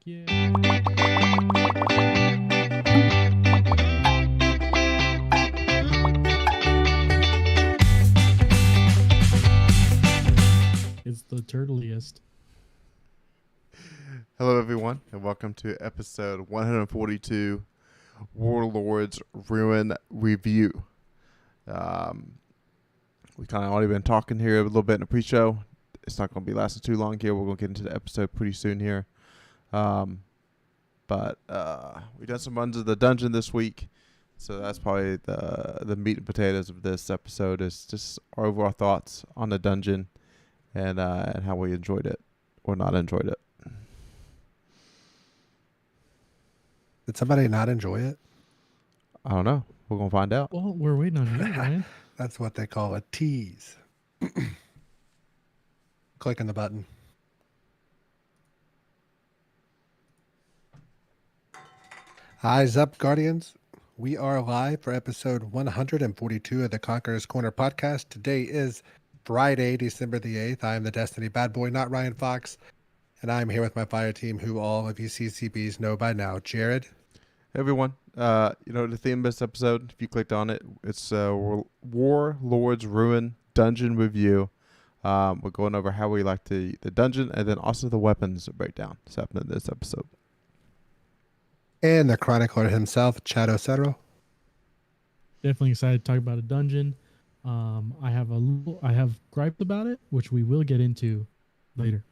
Yeah. It's the turtliest. Hello, everyone, and welcome to episode 142, Warlord's Ruin Review. We kind of already been talking here a little bit in the pre-show. It's not going to be lasting too long here. We're going to get into the episode pretty soon here. But we done some runs of the dungeon this week, so that's probably the meat and potatoes of this episode is just our overall thoughts on the dungeon and how we enjoyed it or not enjoyed it. Did somebody not enjoy it? I don't know. We're going to find out. Well, we're waiting on you, Ryan. That's what they call a tease. Clicking the button. Eyes up, Guardians. We are live for episode 142 of the Conqueror's Corner podcast. Today is Friday, December the 8th. I am the Destiny bad boy, NotRyanFox, and I'm here with my fire team, who all of you CCBs know by now. Jared. Hey everyone, the theme of this episode, if you clicked on it, it's Warlord's Ruin Dungeon Review. We're going over how we like the dungeon and then also the weapons breakdown that's happening in this episode. And the chronicler himself, chadocero. Definitely excited to talk about a dungeon. I have griped about it, which we will get into later.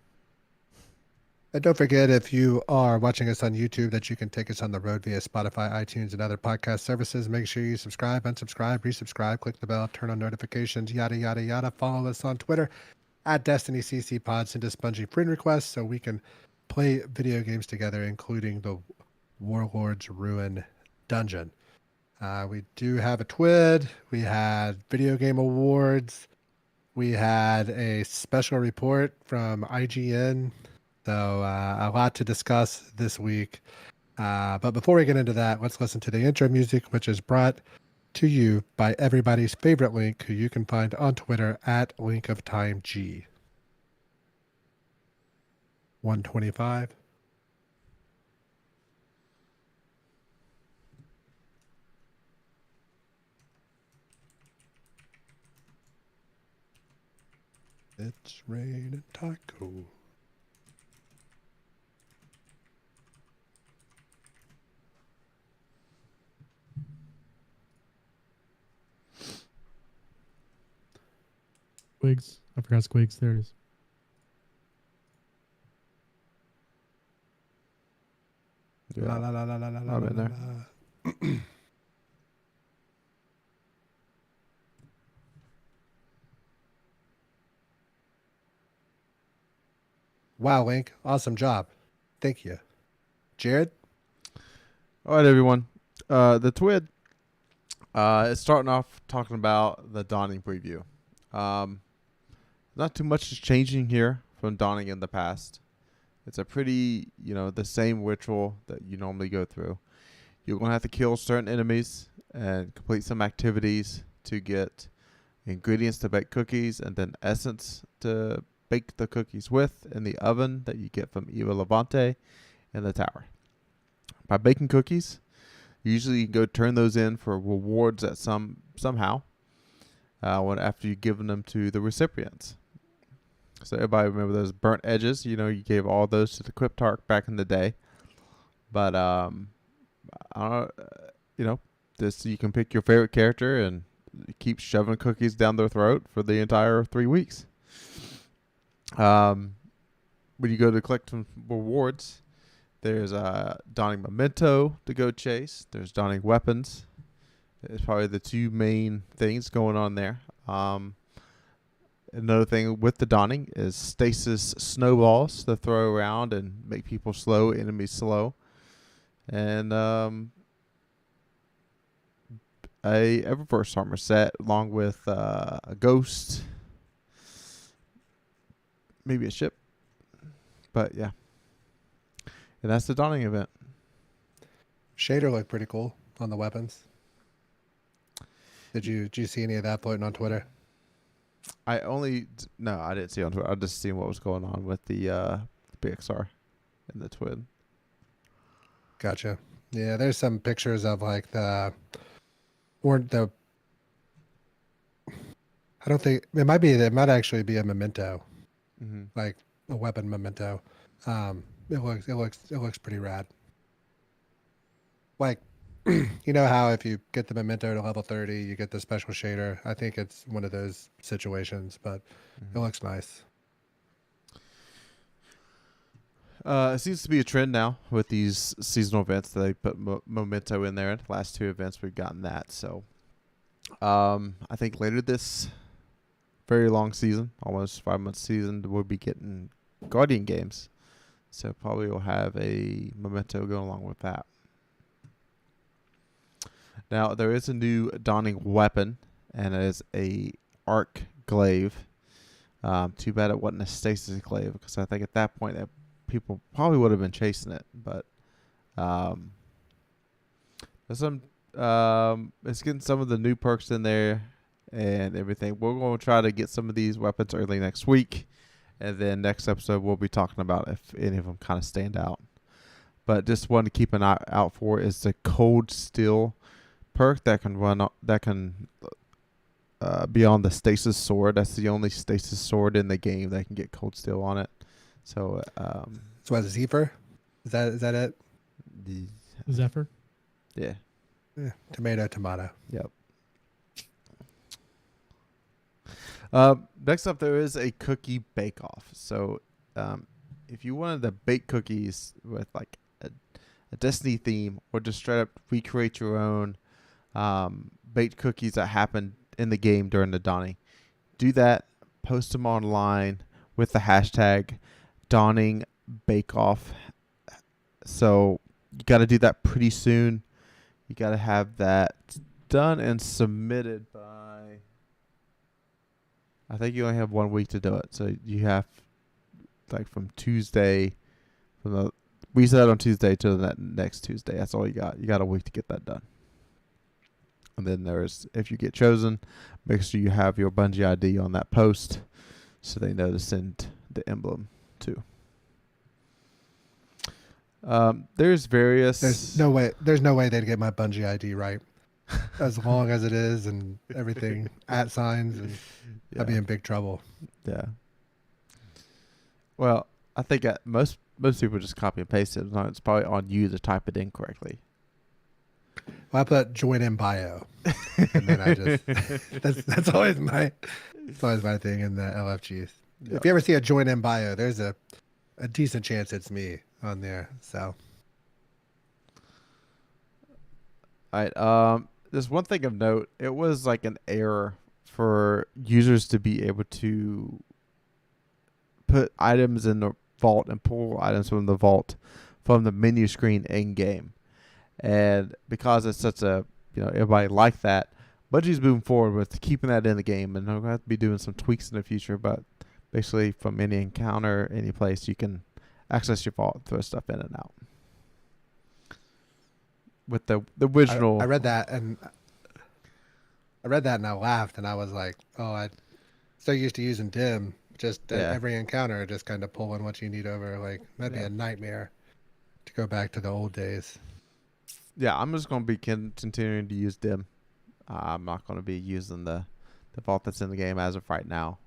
And don't forget, if you are watching us on YouTube, that you can take us on the road via Spotify, iTunes, and other podcast services. Make sure you subscribe, unsubscribe, resubscribe, click the bell, turn on notifications, yada, yada, yada. Follow us on Twitter at DestinyCCPod. Send us spongy friend requests so we can play video games together, including the Warlord's Ruin Dungeon. We do have a TWID. We had video game awards. We had a special report from IGN. So a lot to discuss this week. But before we get into that, let's listen to the intro music, which is brought to you by everybody's favorite Link, who you can find on Twitter at LinkOfTimeG. 125. It's raining taco. Squigs. I forgot Squigs. There it is. La la la la la la la. I'm in there. Wow, Link. Awesome job. Thank you. Jared? All right, everyone. The TWID is starting off talking about the Dawning preview. Not too much is changing here from Dawning in the past. It's a pretty, the same ritual that you normally go through. You're going to have to kill certain enemies and complete some activities to get ingredients to bake cookies and then essence to bake the cookies with in the oven that you get from Eva Levante in the tower. By baking cookies, usually you can go turn those in for rewards at somehow after you've given them to the recipients. So everybody remember those burnt edges? You gave all those to the Cryptarch back in the day. But I don't this you can pick your favorite character and keep shoving cookies down their throat for the entire 3 weeks. When you go to collect some rewards, there's Dawning Memento to go chase. There's Dawning Weapons. It's probably the two main things going on there. Another thing with the Dawning is stasis snowballs to throw around and make people slow, enemies slow. And a Eververse armor set along with a ghost. Maybe a ship. But yeah. And that's the Dawning event. Shader looked pretty cool on the weapons. Did you see any of that floating on Twitter? I didn't see on Twitter. I just seen what was going on with the PXR and the twin. Gotcha. Yeah, there's some pictures of like the I don't think it might actually be a memento, Mm-hmm. like a weapon memento. It looks pretty rad. Like, you know how if you get the memento to level 30, you get the special shader. I think it's one of those situations, but it looks nice. It seems to be a trend now with these seasonal events that they put memento in there. The last 2 events we've gotten that. So I think later this very long season, almost 5-month season, we'll be getting Guardian games. So probably we'll have a memento go along with that. Now there is a new dawning weapon, and it is a arc glaive. Too bad it wasn't a stasis glaive, because I think at that point that people probably would have been chasing it. But there's some it's getting some of the new perks in there and everything. We're going to try to get some of these weapons early next week, and then next episode we'll be talking about if any of them kind of stand out. But just one to keep an eye out for is the Cold Steel perk that can be on the stasis sword. That's the only stasis sword in the game that can get Cold Steel on it. So So what, Zephyr? Is that it? Zephyr. Yeah. Tomato. Yep. Next up, there is a cookie bake-off. So if you wanted to bake cookies with like a Destiny theme, or just straight up recreate your own baked cookies that happened in the game during the dawning, do that. Post them online with the hashtag Dawning Bake Off. So you got to do that pretty soon. You got to have that done and submitted by, I think you only have 1 week to do it. So you have like from Tuesday, we said on Tuesday to the next Tuesday. That's all you got. You got a week to get that done. And then if you get chosen, make sure you have your Bungie ID on that post so they know to send the emblem to. There's various. There's no way they'd get my Bungie ID right, as long as it is and everything @ signs, and I'd be in big trouble. Yeah. Well, I think most people just copy and paste it. It's probably on you to type it in correctly. Well, I put join in bio, and then I just that's always my thing in the LFGs. Yep. If you ever see a join in bio, there's a decent chance it's me on there. So, all right. There's one thing of note. It was like an error for users to be able to put items in the vault and pull items from the vault from the menu screen in game. And because it's such a, everybody like that, Bungie's moving forward with keeping that in the game, and they're going to have to be doing some tweaks in the future. But basically, from any encounter, any place, you can access your vault, throw stuff in and out. With the original, I read that and I laughed, and I was like, "Oh, I'm so used to using dim, just every encounter, just kind of pulling what you need over. Like that'd be a nightmare to go back to the old days." Yeah, I'm just going to be continuing to use dim. I'm not going to be using the vault that's in the game as of right now.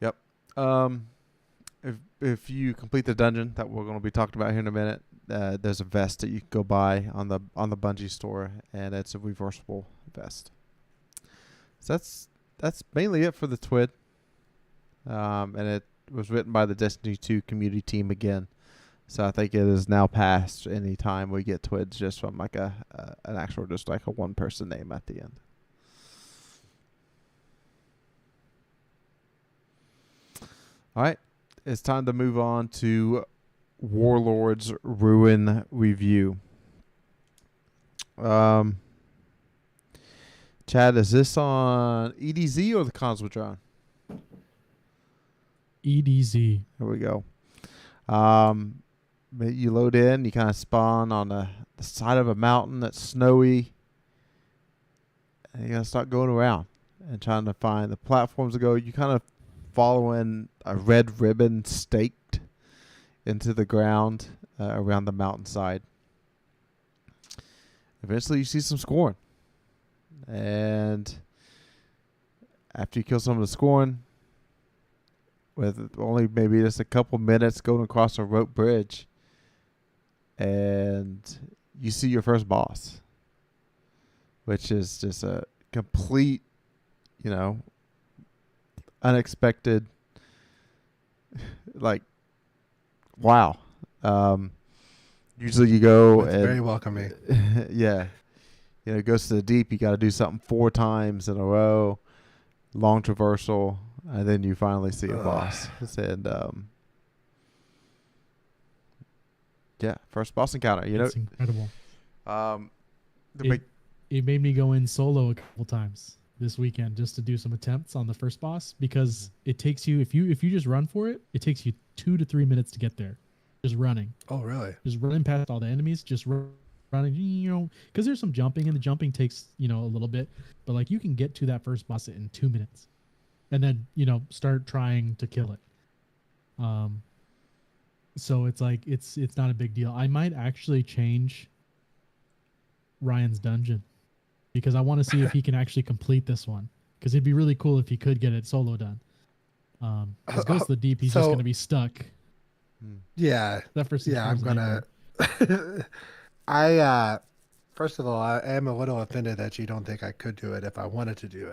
Yep. If you complete the dungeon that we're going to be talking about here in a minute, there's a vest that you can go buy on the Bungie store, and it's a reversible vest. So that's mainly it for the TWID. And it was written by the Destiny 2 community team again. So I think it is now past any time we get TWIDs just from like an actual, just like a one person name at the end. All right, it's time to move on to Warlord's Ruin review. Chad, is this on EDZ or the Cosmodrome? EDZ. There we go. You load in, you kind of spawn on the side of a mountain that's snowy, and you're going to start going around and trying to find the platforms to go. You kind of following a red ribbon staked into the ground around the mountainside. Eventually, you see some scoring, and after you kill some of the scoring, with only maybe just a couple minutes going across a rope bridge, and you see your first boss, which is just a complete, unexpected, like, wow. Usually you go It's and very welcoming. yeah, it goes to the deep. You got to do something 4 times in a row, long traversal, and then you finally see a boss. And yeah, first boss encounter. It's incredible. It made me go in solo a couple times this weekend just to do some attempts on the first boss, because it takes you, if you just run for it, it takes you 2 to 3 minutes to get there, just running. Oh, really? Just running past all the enemies, just running, because there's some jumping, and the jumping takes a little bit, but like you can get to that first boss in 2 minutes, and then start trying to kill it. So it's like it's not a big deal. I might actually change Ryan's dungeon, because I want to see if he can actually complete this one, because it'd be really cool if he could get it solo done. Because Ghost of the Deep, he's just going to be stuck. Yeah. That first I'm gonna. First of all, I am a little offended that you don't think I could do it if I wanted to do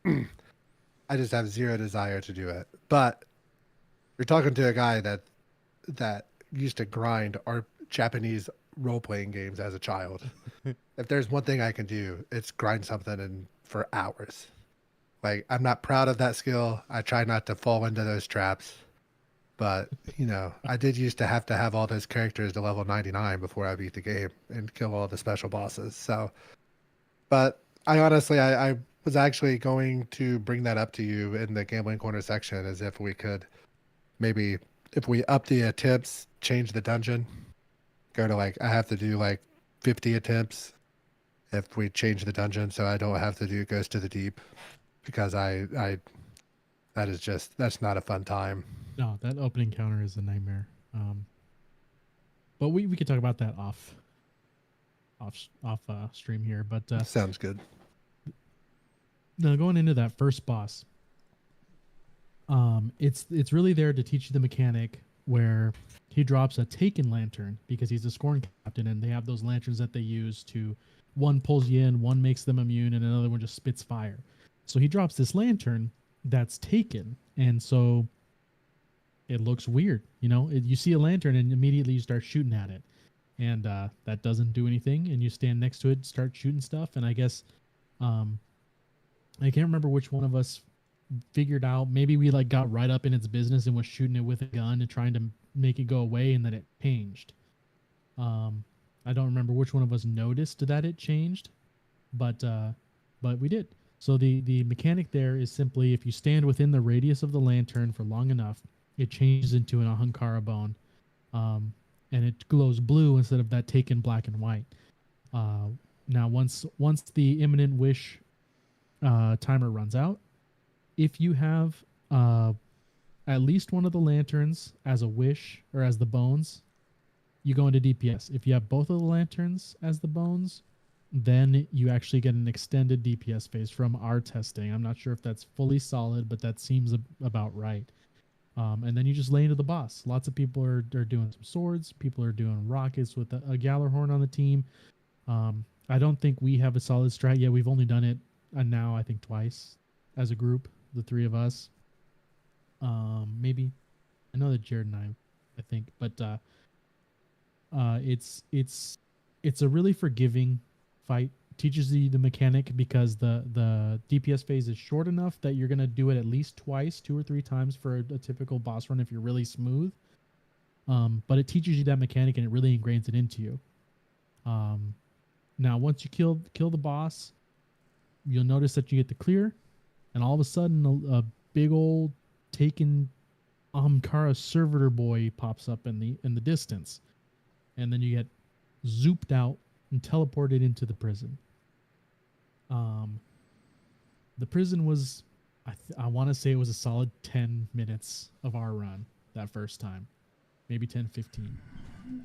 it. I just have zero desire to do it. But you're talking to a guy that used to grind our Japanese role-playing games as a child. If there's one thing I can do, it's grind something for hours. Like, I'm not proud of that skill. I try not to fall into those traps. But, I did used to have all those characters to level 99 before I beat the game and kill all the special bosses. So, but I honestly, I was actually going to bring that up to you in the Gambling Corner section, as if we could maybe, if we up the attempts, change the dungeon, go to I have to do 50 attempts if we change the dungeon, so I don't have to do Ghost to the Deep, because that's not a fun time. No, that opening counter is a nightmare. But we could talk about that off stream here. But sounds good. Now, going into that first boss, it's really there to teach you the mechanic where he drops a taken lantern, because he's a scorn captain, and they have those lanterns that they use to, one pulls you in, one makes them immune, and another one just spits fire. So he drops this lantern that's taken, and so it looks weird. You see a lantern and immediately you start shooting at it, and that doesn't do anything, and you stand next to it, start shooting stuff, and I guess I can't remember which one of us figured out, maybe we got right up in its business and was shooting it with a gun and trying to make it go away, and then it changed. I don't remember which one of us noticed that it changed, but we did. So the mechanic there is simply, if you stand within the radius of the lantern for long enough, it changes into an Ahankara bone, and it glows blue instead of that taken black and white. Now, once the imminent wish timer runs out, if you have at least one of the lanterns as a wish or as the bones, you go into DPS. If you have both of the lanterns as the bones, then you actually get an extended DPS phase from our testing. I'm not sure if that's fully solid, but that seems about right. And then you just lay into the boss. Lots of people are doing some swords. People are doing rockets with a Gallarhorn on the team. I don't think we have a solid strat yet. We've only done it now, I think, twice as a group, the 3 of us. Maybe. I know that Jared and I think. But it's a really forgiving fight. Teaches you the mechanic, because the DPS phase is short enough that you're going to do it at least twice, 2 or 3 times for a typical boss run if you're really smooth. But it teaches you that mechanic, and it really ingrains it into you. Now, once you kill the boss, you'll notice that you get the clear, and all of a sudden a big old taken Ahamkara servitor boy pops up in the distance, and then you get zooped out and teleported into the prison. The prison was, I want to say it was a solid 10 minutes of our run that first time. maybe 10, 15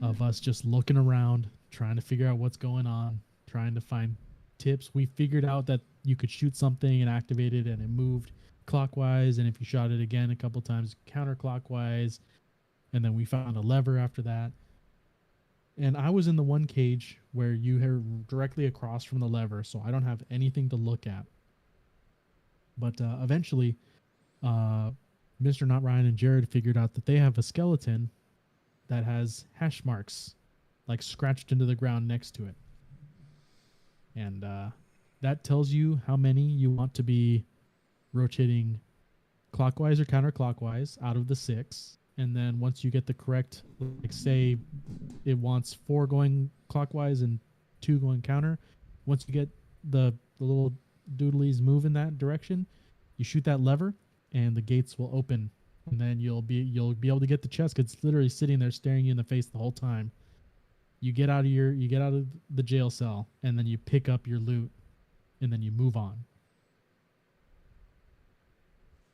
of us just looking around, trying to figure out what's going on, trying to find tips. We figured out that you could shoot something and activate it and it moved clockwise. And if you shot it again a couple times, counterclockwise. And then we found a lever after that. And I was in the one cage where you are directly across from the lever, so I don't have anything to look at. But eventually, Mr. Not Ryan and Jared figured out that they have a skeleton that has hash marks, like scratched into the ground next to it. And that tells you how many you want to be rotating clockwise or counterclockwise out of the 6. And then once you get the correct, like say it wants 4 going clockwise and 2 going counter, once you get the little doodlies move in that direction, you shoot that lever and the gates will open, and then you'll be able to get the chest 'cause it's literally sitting there staring you in the face the whole time. You get out of the jail cell, and then you pick up your loot, and then you move on.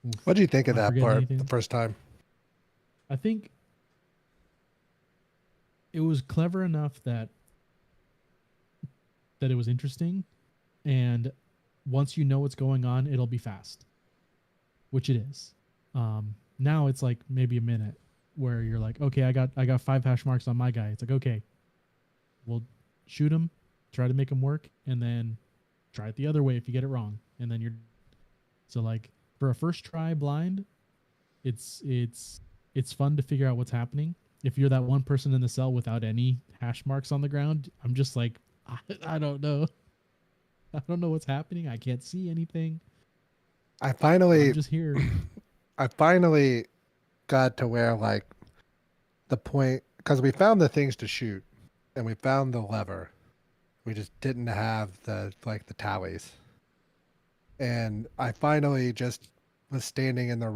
Oof. What do you think of Am I that forgetting part anything? the first time? I think it was clever enough that it was interesting, and once you know what's going on, it'll be fast, which it is. Now it's like maybe a minute where you're like, okay, I got 5 hash marks on my guy. It's like, okay, we'll shoot him, try to make him work, and then try it the other way if you get it wrong, and then you're so like for a first try blind, it's fun to figure out what's happening. If you're that one person in the cell without any hash marks on the ground, I'm just like, I don't know. I don't know what's happening. I can't see anything. I finally I'm just here. I finally got to where like the point, because we found the things to shoot and we found the lever. We just didn't have the tallies. And I finally just was standing at the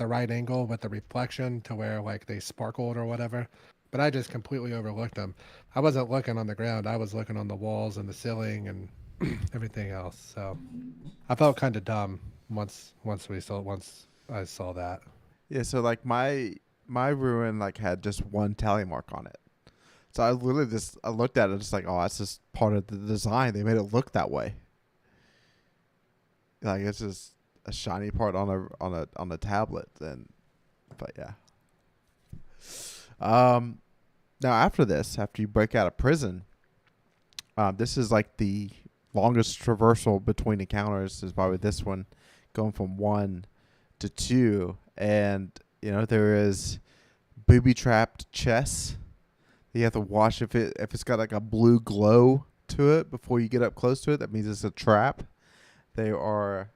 right angle with the reflection to where like they sparkled or whatever. But I just completely overlooked them. I wasn't looking on the ground. I was looking on the walls and the ceiling and everything else. So I felt kind of dumb once I saw that. Yeah, so like my ruin like had just 1 tally mark on it. So I literally I looked at it just like, oh, that's just part of the design. They made it look that way. Like it's just a shiny part on a tablet, but yeah. Now after you break out of prison, this is like the longest traversal between encounters is probably this one, going from 1 to 2, and there is booby-trapped chests. You have to watch if it's got like a blue glow to it before you get up close to it. That means it's a trap. They are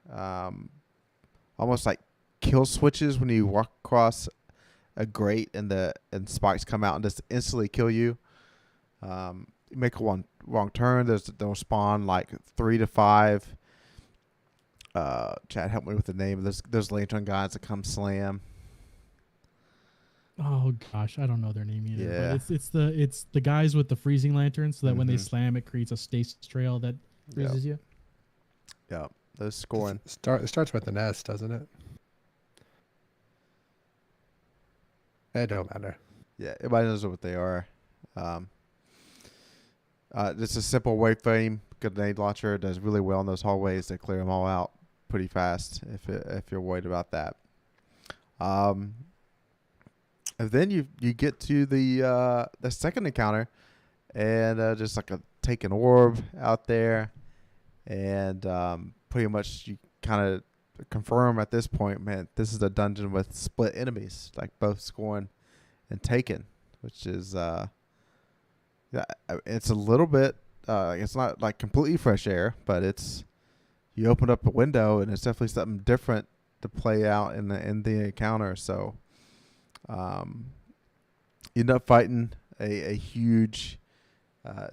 almost like kill switches when you walk across a grate and spikes come out and just instantly kill you. You make a wrong turn, they'll spawn like 3 to 5. Chad, help me with the name. There's lantern guys that come slam. Oh gosh, I don't know their name either. Yeah. But it's the guys with the freezing lanterns, so that when they slam, it creates a stasis trail that freezes you. Yeah, those scoring. It starts with an S, doesn't it? It don't matter. Yeah, everybody knows what they are. It's a simple wayframe grenade launcher. It does really well in those hallways. They clear them all out pretty fast if you're worried about that. And then you get to the second encounter, and just like a taken orb out there, and pretty much you kind of confirm at this point, man, this is a dungeon with split enemies, like both scoring and taken, which is it's a little bit it's not like completely fresh air, but you open up a window and it's definitely something different to play out in the encounter. So you end up fighting a huge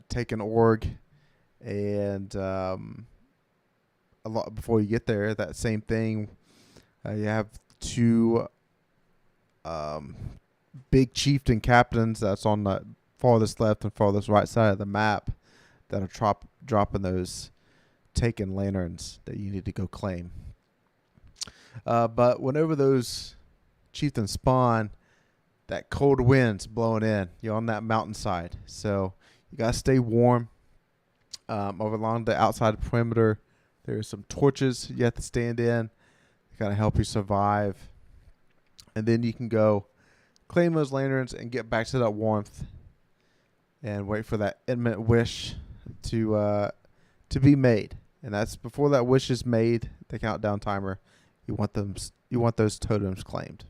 taken org, and a lot before you get there, that same thing, you have 2 big chieftain captains that's on the farthest left and farthest right side of the map that are dropping those taken lanterns that you need to go claim. But whenever those chieftains spawn, that cold wind's blowing in. You're on that mountainside, so you gotta stay warm. Over along the outside perimeter, there's some torches you have to stand in. To kind of help you survive, and then you can go claim those lanterns and get back to that warmth, and wait for that imminent wish to be made. And that's before that wish is made. The countdown timer. You want them. You want those totems claimed.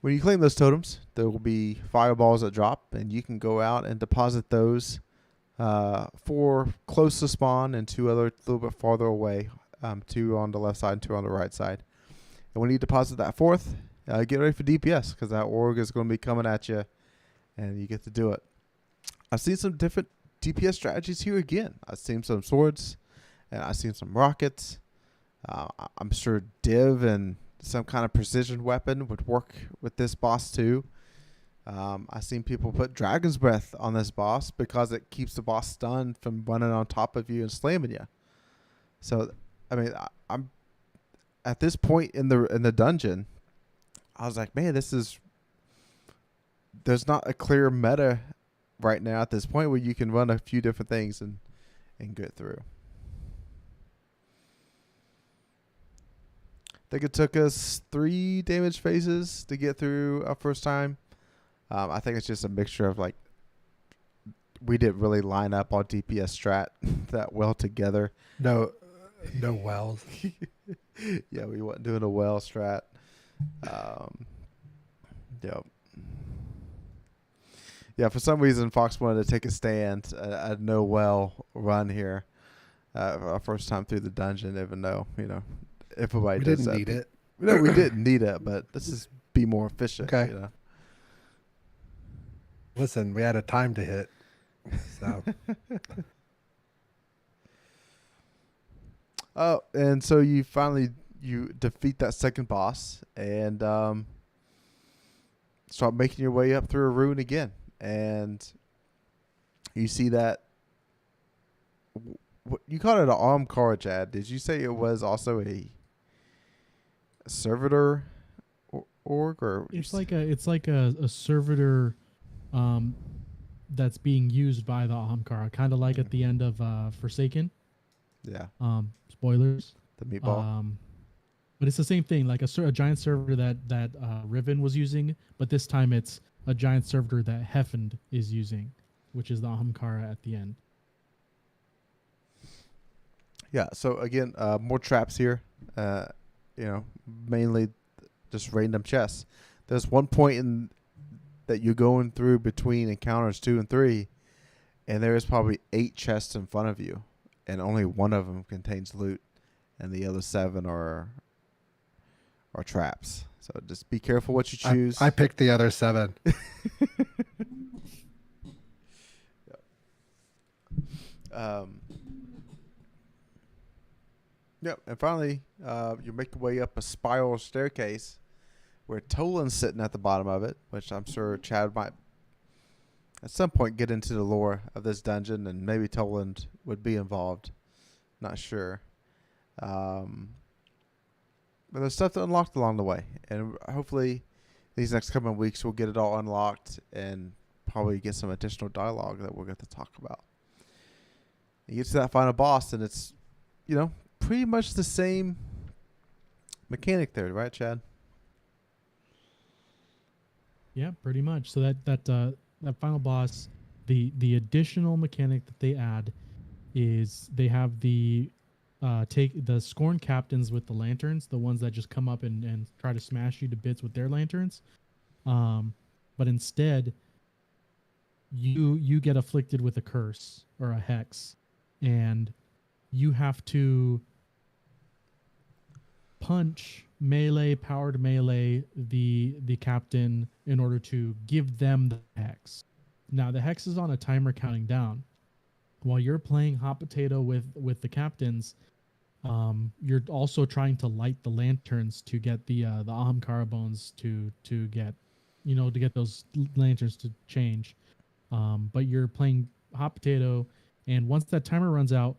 When you claim those totems, there will be fireballs that drop, and you can go out and deposit those 4 close to spawn and 2 other a little bit farther away. 2 on the left side and 2 on the right side. And when you deposit that 4th, get ready for DPS, because that org is going to be coming at you, and you get to do it. I've seen some different DPS strategies here again. I've seen some swords, and I've seen some rockets. I'm sure Div and some kind of precision weapon would work with this boss too. I've seen people put Dragon's Breath on this boss because it keeps the boss stunned from running on top of you and slamming you. So, I mean, I'm at this point in the dungeon, I was like, man, there's not a clear meta right now at this point where you can run a few different things and get through. I think it took us 3 damage phases to get through our first time. I think it's just a mixture of like, we didn't really line up our DPS strat that well together. No wells. Yeah, we weren't doing a well strat. Yep. Yeah, for some reason, Fox wanted to take a stand, a no well run here. Our first time through the dungeon, even though, everybody does that. We didn't need it. No, we didn't need it, but let's just be more efficient. Okay. Listen, we had a time to hit. So. Oh, and so you finally defeat that second boss and start making your way up through a ruin again. And you see that, what you called it, an armed car, Chad. Did you say it was also a servitor org, or it's like a servitor that's being used by the Ahamkara, kind of like at the end of Forsaken. Yeah. Spoilers. The meatball. But it's the same thing, like a giant servitor that Riven was using, but this time it's a giant servitor that Heffend is using, which is the Ahamkara at the end. Yeah. So again, more traps here. Mainly just random chests. There's one point that you're going through between encounters 2 and 3, and there is probably 8 chests in front of you, and only one of them contains loot, and the other 7 are traps. So just be careful what you choose. I picked the other 7. Yep. And finally, you make your way up a spiral staircase where Toland's sitting at the bottom of it, which I'm sure Chad might at some point get into the lore of this dungeon, and maybe Toland would be involved. Not sure. But there's stuff to unlock along the way, and hopefully these next coming weeks we'll get it all unlocked and probably get some additional dialogue that we're going to talk about. You get to that final boss, and it's, pretty much the same mechanic there, right, Chad? Yeah, pretty much. So that final boss, the additional mechanic that they add is they have the take the Scorn captains with the lanterns, the ones that just come up and try to smash you to bits with their lanterns. But instead, you get afflicted with a curse or a hex, and you have to punch powered melee the captain in order to give them the hex. Now the hex is on a timer counting down. While you're playing hot potato with the captains, you're also trying to light the lanterns to get the Ahamkara bones to get to get those lanterns to change. But you're playing hot potato, and once that timer runs out,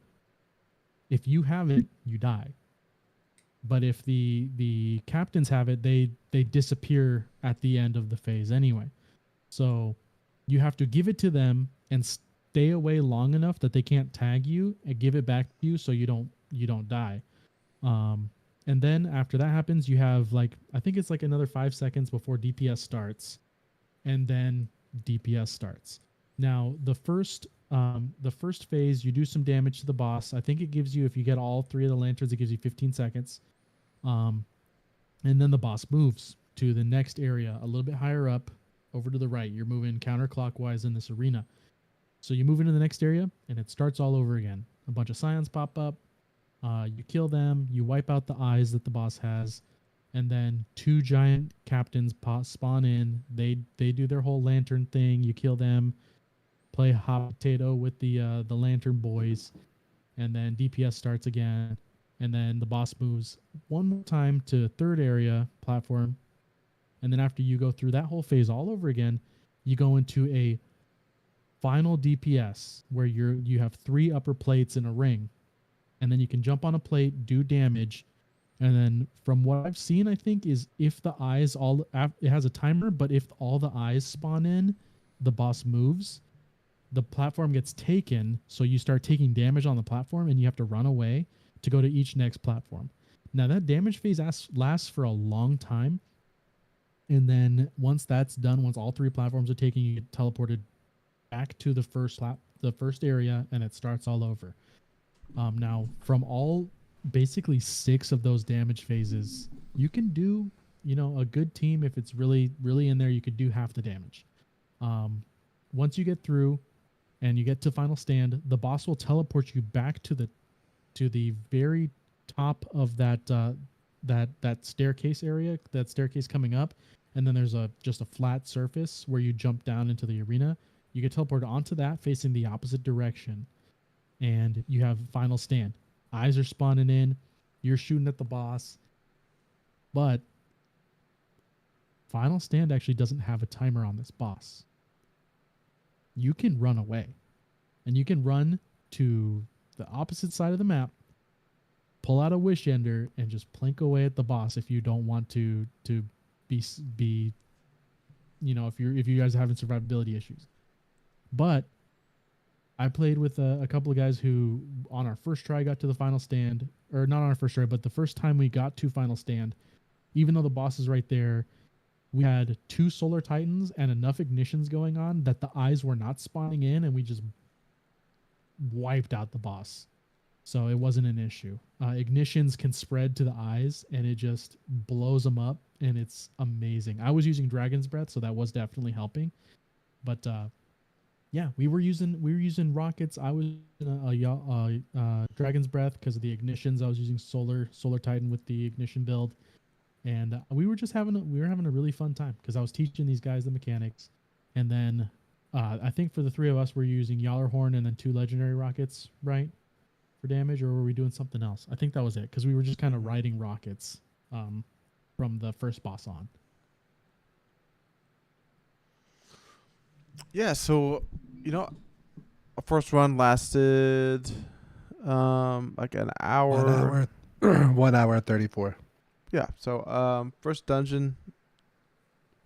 if you have it, you die. But if the captains have it, they disappear at the end of the phase anyway. So you have to give it to them and stay away long enough that they can't tag you and give it back to you so you don't die. And then after that happens, you have like, I think it's like another 5 seconds before DPS starts, and then DPS starts. Now the first phase, you do some damage to the boss. I think it gives you, if you get all 3 of the lanterns, it gives you 15 seconds. And then the boss moves to the next area a little bit higher up over to the right. You're moving counterclockwise in this arena. So you move into the next area and it starts all over again. A bunch of scions pop up. You kill them. You wipe out the eyes that the boss has. And then 2 giant captains spawn in. They do their whole lantern thing. You kill them. Play hot potato with the lantern boys. And then DPS starts again. And then the boss moves one more time to 3rd area platform. And then after you go through that whole phase all over again, you go into a final DPS where you have 3 upper plates in a ring. And then you can jump on a plate, do damage. And then from what I've seen, I think is if the eyes it has a timer, but if all the eyes spawn in, the boss moves. The platform gets taken, so you start taking damage on the platform and you have to run away to go to each next platform. Now that damage phase lasts for a long time. And then once that's done, once all 3 platforms are taken, you get teleported back to the first area, and it starts all over. Now, from all basically 6 of those damage phases, you can do, a good team, if it's really, really in there, you could do half the damage. Once you get through and you get to final stand, the boss will teleport you back to the very top of that staircase area, that staircase coming up. And then there's just a flat surface where you jump down into the arena. You get teleported onto that facing the opposite direction. And you have final stand. Eyes are spawning in. You're shooting at the boss. But final stand actually doesn't have a timer on this boss. You can run away. And you can run to the opposite side of the map, pull out a wish ender, and just plink away at the boss if you don't want to be if you guys are having survivability issues. But I played with a couple of guys who on our first try got to the final stand, or not on our first try, but the first time we got to final stand, even though the boss is right there, we had 2 solar titans and enough ignitions going on that the eyes were not spawning in, and we just wiped out the boss. So it wasn't an issue. Ignitions can spread to the eyes, and it just blows them up, and it's amazing. I was using Dragon's Breath, so that was definitely helping. But yeah, we were using rockets. I was using Dragon's Breath because of the ignitions. I was using Solar Titan with the ignition build, and we were having a really fun time because I was teaching these guys the mechanics, and then I think for the 3 of us, we're using Yallarhorn and then 2 legendary rockets, right? For damage, or were we doing something else? I think that was it, because we were just kind of riding rockets from the first boss on. Yeah, so our first run lasted like an hour. 1 hour and 34. Yeah, so first dungeon,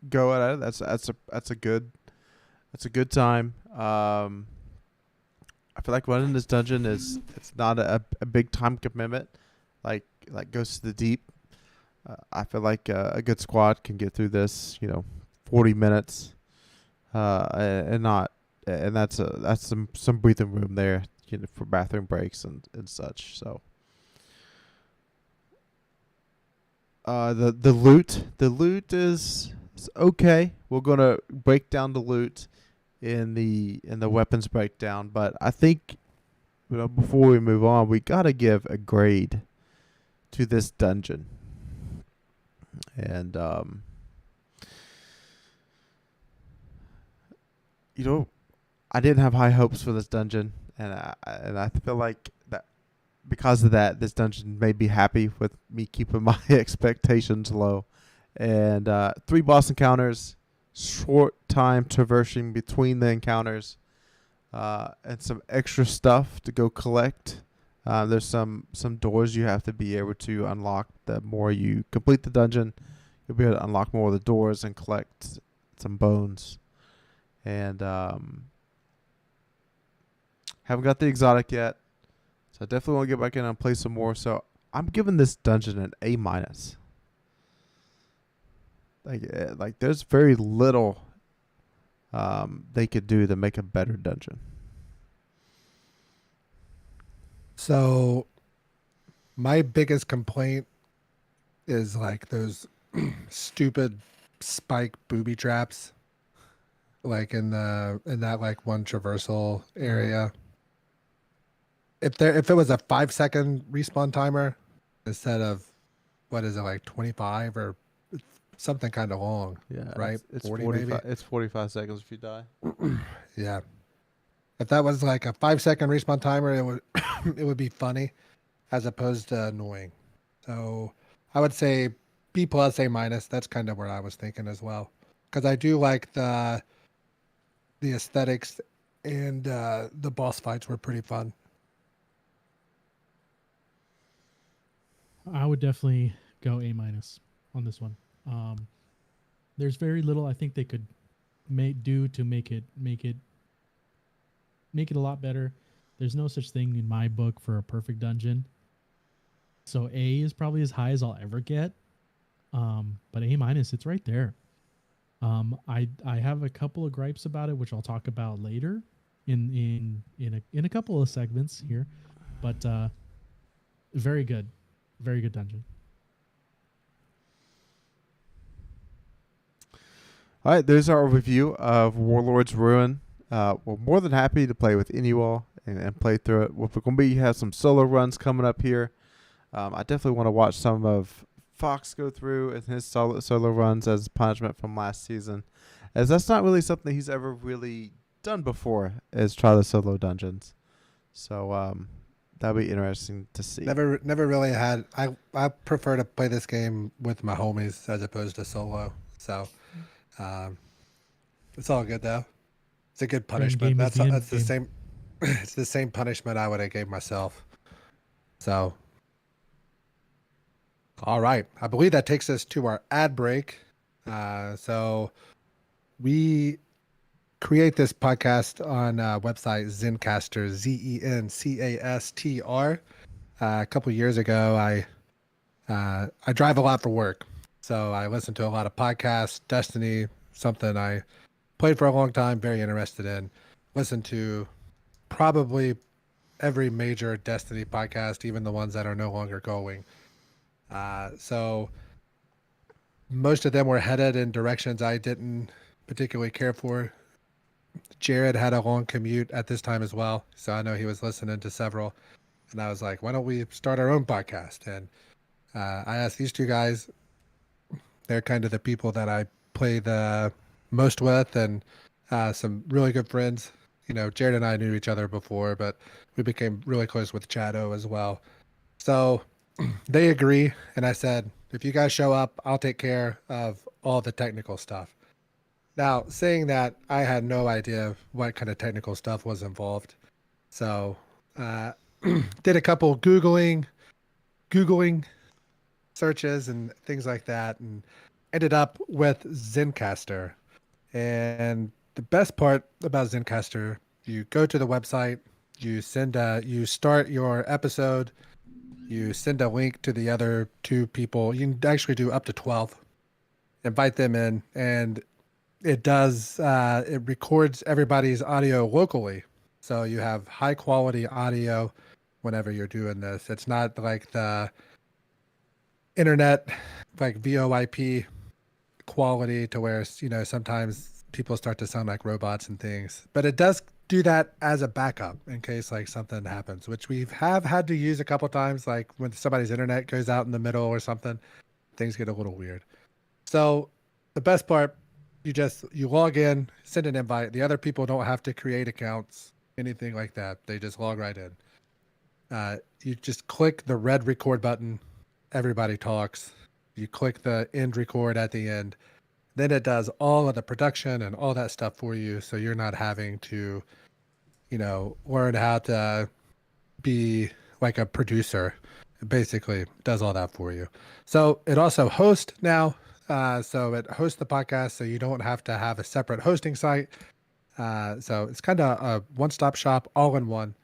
go at it. That's a good time. I feel like running this dungeon it's not a big time commitment, like goes to the deep. I feel like a good squad can get through this, 40 minutes, and that's some breathing room there, for bathroom breaks and such. So the loot is okay. We're gonna break down the loot in the weapons breakdown, but I think before we move on, we gotta give a grade to this dungeon. And I didn't have high hopes for this dungeon, and I feel like that because of that, this dungeon made me happy with me keeping my expectations low. And 3 boss encounters, short time traversing between the encounters, and some extra stuff to go collect There's some doors you have to be able to unlock. The more you complete the dungeon, you'll be able to unlock more of the doors and collect some bones. And haven't got the exotic yet, so I definitely want to get back in and play some more. So I'm giving this dungeon an A minus. Like there's very little they could do to make a better dungeon. So my biggest complaint is like those stupid spike booby traps, like in that like one traversal area. If it was a 5-second respawn timer instead of what is it, like 25 or something kind of long, Yeah, right? It's 40 45. maybe. It's 45 seconds if you die. Yeah. If that was like a 5-second respawn timer, it would it would be funny as opposed to annoying. So I would say B plus, A minus. That's kind of where I was thinking as well, because I do like the aesthetics, and the boss fights were pretty fun. I would definitely go A minus on this one. There's very little I think they could do to make it a lot better. There's no such thing in my book for a perfect dungeon. So A is probably as high as I'll ever get. But A minus, it's right there. I have a couple of gripes about it, which I'll talk about later in a couple of segments here. But very good dungeon. All right, there's our review of Warlord's Ruin. We're more than happy to play with anyone and play through it. We're going to have some solo runs coming up here. I definitely want to watch some of Fox go through and his solo runs as punishment from last season, as that's not really something he's ever really done before, is try the solo dungeons. So that'll be interesting to see. Never really had. I prefer to play this game with my homies as opposed to solo. So it's all good though. It's a good punishment. That's the same. It's the same punishment I would have gave myself. So, all right. I believe that takes us to our ad break. So we create this podcast on website Zencastr, Zencastr. A couple years ago, I drive a lot for work, so I listen to a lot of podcasts. Destiny, something I played for a long time, very interested in. Listen to probably every major Destiny podcast, even the ones that are no longer going. So most of them were headed in directions I didn't particularly care for. Jared had a long commute at this time as well, so I know he was listening to several. And I was like, why don't we start our own podcast? And I asked these two guys. They're kind of the people that I play the most with, and some really good friends. You know, Jared and I knew each other before, but we became really close with Chado as well. So they agree, and I said, if you guys show up, I'll take care of all the technical stuff. Now, saying that, I had no idea what kind of technical stuff was involved. So did a couple Googling searches and things like that, and ended up with Zencastr. And the best part about Zencastr, you go to the website, you start your episode, you send a link to the other two people. You can actually do up to 12. Invite them in, and it records everybody's audio locally. So you have high quality audio whenever you're doing this. It's not like the internet, like VoIP quality to where, you know, sometimes people start to sound like robots and things. But it does do that as a backup in case like something happens, which we have had to use a couple times, like when somebody's internet goes out in the middle or something, things get a little weird. So the best part, you log in, send an invite. The other people don't have to create accounts, anything like that. They just log right in. You just click the red record button. Everybody talks. You click the end record at the end. Then it does all of the production and all that stuff for you. So you're not having to, you know, learn how to be like a producer. It basically does all that for you. So it also hosts now. So it hosts the podcast, so you don't have to have a separate hosting site. So it's kind of a one-stop shop, all in one.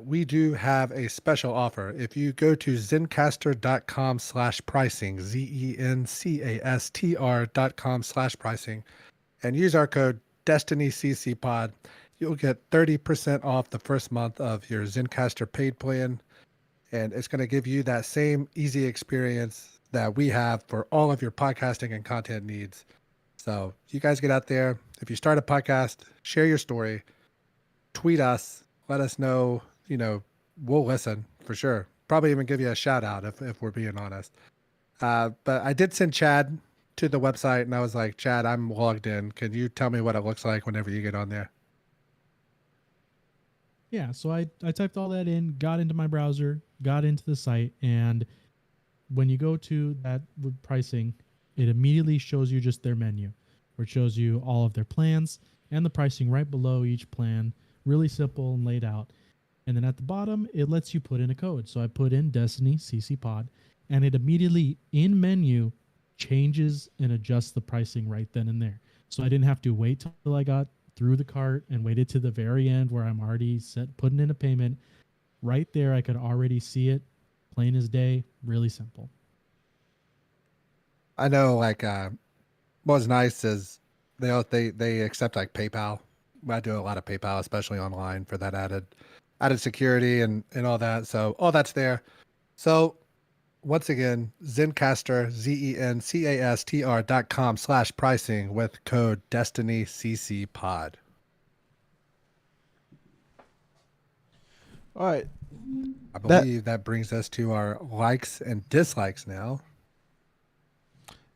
We do have a special offer. If you go to zencastr.com/pricing, zencastr.com/pricing, and use our code DestinyCCPod, you'll get 30% off the first month of your Zencastr paid plan. And it's going to give you that same easy experience that we have for all of your podcasting and content needs. So you guys get out there. If you start a podcast, share your story, tweet us, let us know, we'll listen for sure. Probably even give you a shout out if we're being honest. But I did send Chad to the website and I was like, Chad, I'm logged in. Can you tell me what it looks like whenever you get on there? Yeah, so I typed all that in, got into my browser, got into the site, and when you go to that pricing, it immediately shows you just their menu, where it shows you all of their plans and the pricing right below each plan, really simple and laid out. And then at the bottom, it lets you put in a code. So I put in Destiny CC Pod, and it immediately in menu changes and adjusts the pricing right then and there. So I didn't have to wait till I got through the cart and waited to the very end where I'm already putting in a payment. Right there, I could already see it, plain as day, really simple. I know, what's nice is they accept like PayPal. I do a lot of PayPal, especially online, for that added security and all that. So all that's there. So once again, Zencastr, zencastr.com/pricing with code DestinyCCPod. All right. I believe that brings us to our likes and dislikes now.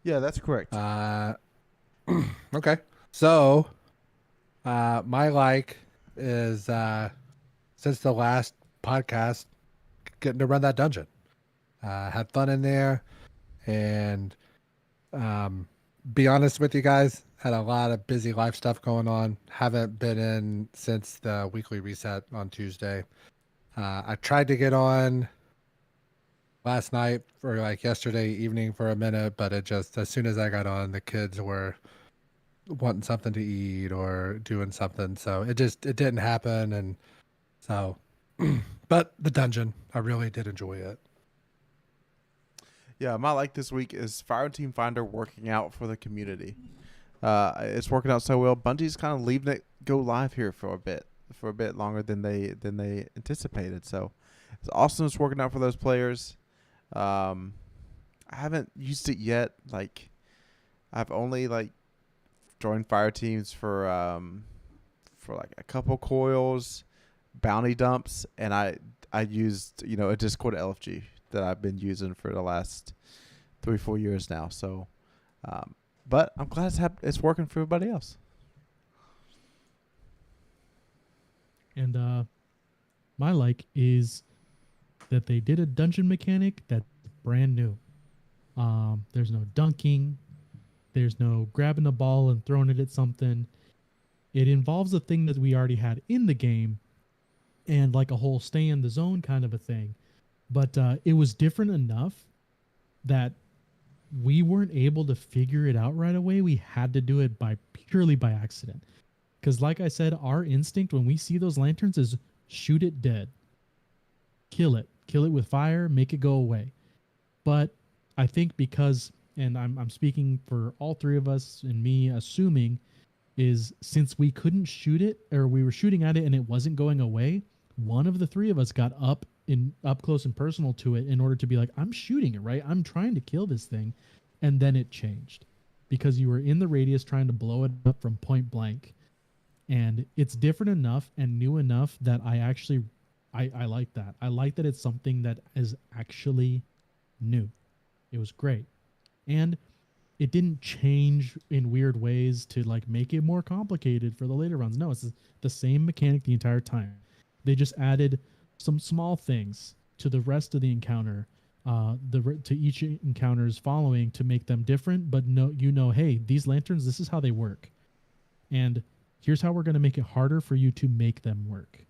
Yeah, that's correct. Okay. So my like is since the last podcast, getting to run that dungeon. Had fun in there, and be honest with you guys, had a lot of busy life stuff going on. Haven't been in since the weekly reset on Tuesday. I tried to get on last night or yesterday evening for a minute, but it just, as soon as I got on, the kids were wanting something to eat or doing something. So it didn't happen. And so, but the dungeon, I really did enjoy it. Yeah, my like this week is Fire Team Finder working out for the community. It's working out so well. Bungie's kind of leaving it go live here for a bit longer than they anticipated. So it's awesome. It's working out for those players. I haven't used it yet. I've only joined fire teams for a couple coils, bounty dumps, and I used a Discord LFG that I've been using for the last 3-4 years now. So, but I'm glad it's working for everybody else. And my like is that they did a dungeon mechanic that's brand new. There's no dunking. There's no grabbing a ball and throwing it at something. It involves a thing that we already had in the game and like a whole stay in the zone kind of a thing. But it was different enough that we weren't able to figure it out right away. We had to do it purely by accident. Because like I said, our instinct when we see those lanterns is shoot it dead. Kill it with fire, make it go away. But I think because, and I'm speaking for all three of us and me assuming, is since we couldn't shoot it, or we were shooting at it and it wasn't going away, one of the three of us got up close and personal to it in order to be like, I'm shooting it, right? I'm trying to kill this thing. And then it changed because you were in the radius trying to blow it up from point blank. And it's different enough and new enough that I like that. I like that it's something that is actually new. It was great. And it didn't change in weird ways to make it more complicated for the later runs. No, it's the same mechanic the entire time. They just added some small things to the rest of the encounter, to each encounter's following to make them different, but hey, these lanterns, this is how they work. And here's how we're going to make it harder for you to make them work.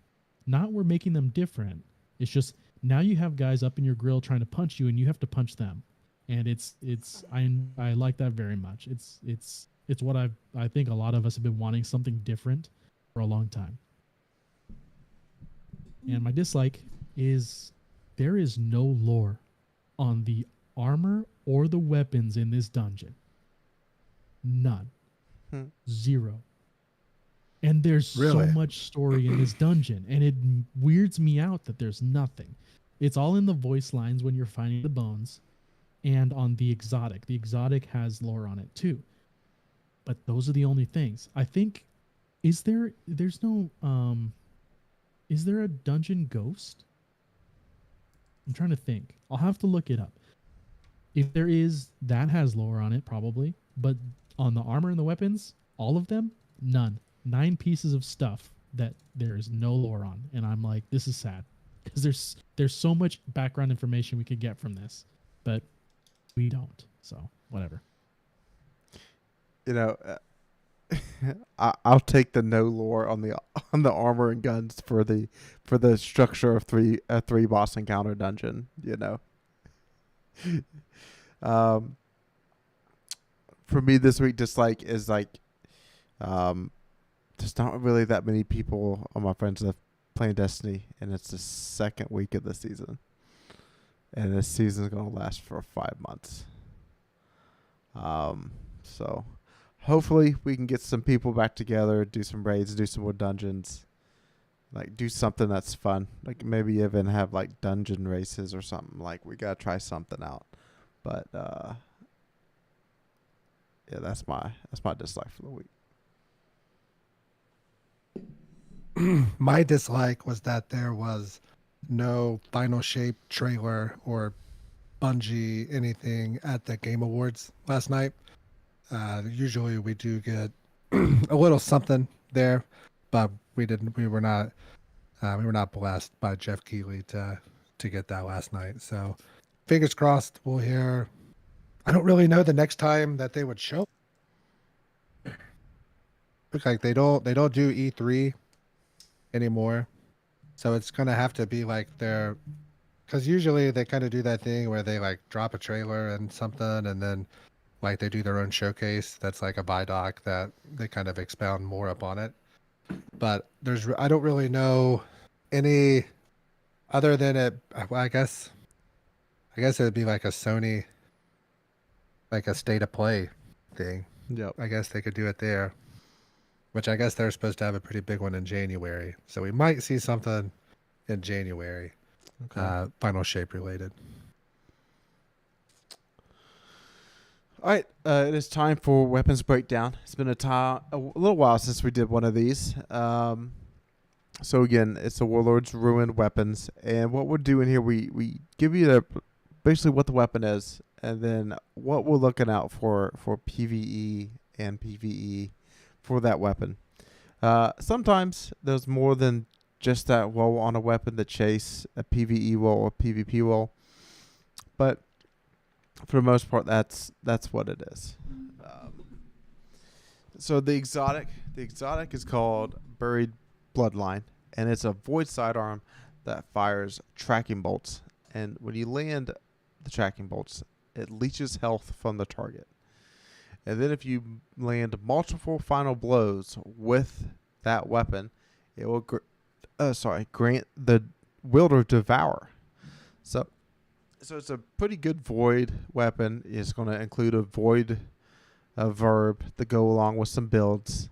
Not we're making them different. It's just Now you have guys up in your grill trying to punch you, and you have to punch them, and I like that very much. It's what I think a lot of us have been wanting, something different for a long time. And my dislike is there is no lore on the armor or the weapons in this dungeon. None. Zero. And there's so Really? much story in this dungeon, and it weirds me out that there's nothing. It's all in the voice lines when you're finding the bones, and on the exotic. The exotic has lore on it too. But those are the only things. I think is there a dungeon ghost? I'm trying to think. I'll have to look it up. If there is, that has lore on it probably, but on the armor and the weapons, all of them, none. 9 pieces of stuff that there is no lore on, and I'm like, this is sad because there's so much background information we could get from this, but we don't. So whatever. You know, I'll take the no lore on the armor and guns for the structure of a 3 boss encounter dungeon. You know, for me this week, dislike is like, there's not really that many people on my friends that playing Destiny, and it's the 2nd week of the season, and this season's gonna last for 5 months. So hopefully we can get some people back together, do some raids, do some more dungeons, like do something that's fun. Like maybe even have like dungeon races or something. Like we gotta try something out. But yeah, that's my dislike for the week. My dislike was that there was no Final Shape trailer or Bungie anything at the Game Awards last night. Usually we do get a little something there, but we were not blessed by Jeff Keighley to get that last night. So fingers crossed we'll hear. I don't really know the next time that they would show. Looks like they don't do E3 anymore, so it's gonna have to be like their, because usually they kind of do that thing where they like drop a trailer and something, and then like they do their own showcase that's like a Vidoc that they kind of expound more upon it. But I don't really know any other than it. Well, I guess it would be like a Sony, like a state of play thing. Yep. I guess they could do it there, which I guess they're supposed to have a pretty big one in January. So we might see something in January, Okay. Final Shape related. All right, it is time for weapons breakdown. It's been a little while since we did one of these. So again, it's the Warlord's Ruined Weapons, and what we're doing here, we give you basically what the weapon is, and then what we're looking out for PvE and PvE for that weapon. Sometimes there's more than just that roll on a weapon to chase a PvE roll or PvP roll, but for the most part, that's what it is. So the exotic is called Buried Bloodline, and it's a void sidearm that fires tracking bolts. And when you land the tracking bolts, it leeches health from the target. And then if you land multiple final blows with that weapon, it will grant the Wielder Devour. So it's a pretty good void weapon. It's going to include a void verb to go along with some builds.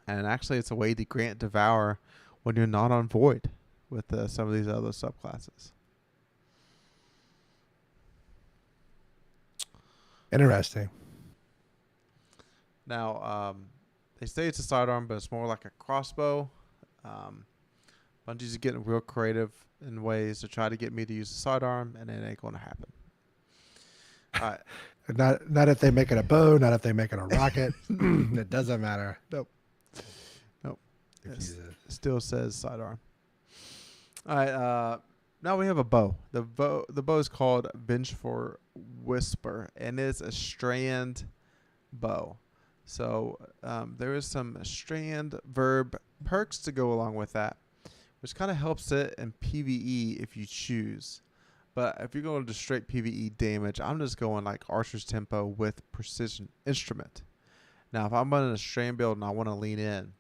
And actually, it's a way to grant Devour when you're not on void with some of these other subclasses. Interesting. Now, they say it's a sidearm, but it's more like a crossbow. Bungie's getting real creative in ways to try to get me to use a sidearm, and it ain't going to happen. All right. Not if they make it a bow, not if they make it a rocket. It doesn't matter. Nope. It still says sidearm. All right. Now we have a bow. The bow is called Vengeful Whisper, and it's a strand bow. So there is some strand verb perks to go along with that. which kind of helps it in PvE if you choose. But if you're going to straight PvE damage, I'm just going like Archer's Tempo with Precision Instrument. Now, if I'm running a strand build and I want to lean in,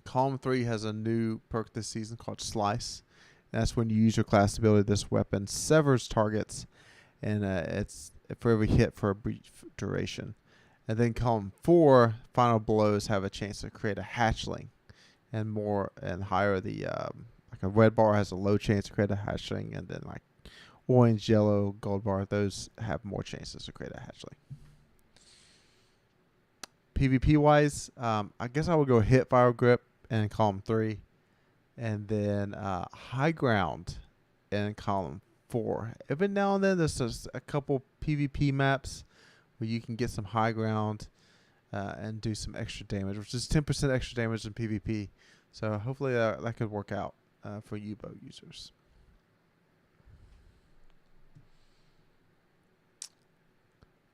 Column 3 has a new perk this season called Slice. That's when you use your class ability. This weapon severs targets, and it's for every hit for a brief duration. And then Column 4, Final Blows have a chance to create a hatchling, and more and higher the like a red bar has a low chance to create a hatchling, and then like orange, yellow, gold bar, those have more chances to create a hatchling. PvP wise, I guess I would go Hit Fire Grip in Column 3, and then High Ground in Column 4. Every now and then there's just a couple PvP maps where you can get some high ground and do some extra damage, which is 10% extra damage in PvP. So hopefully that could work out for U-boat users.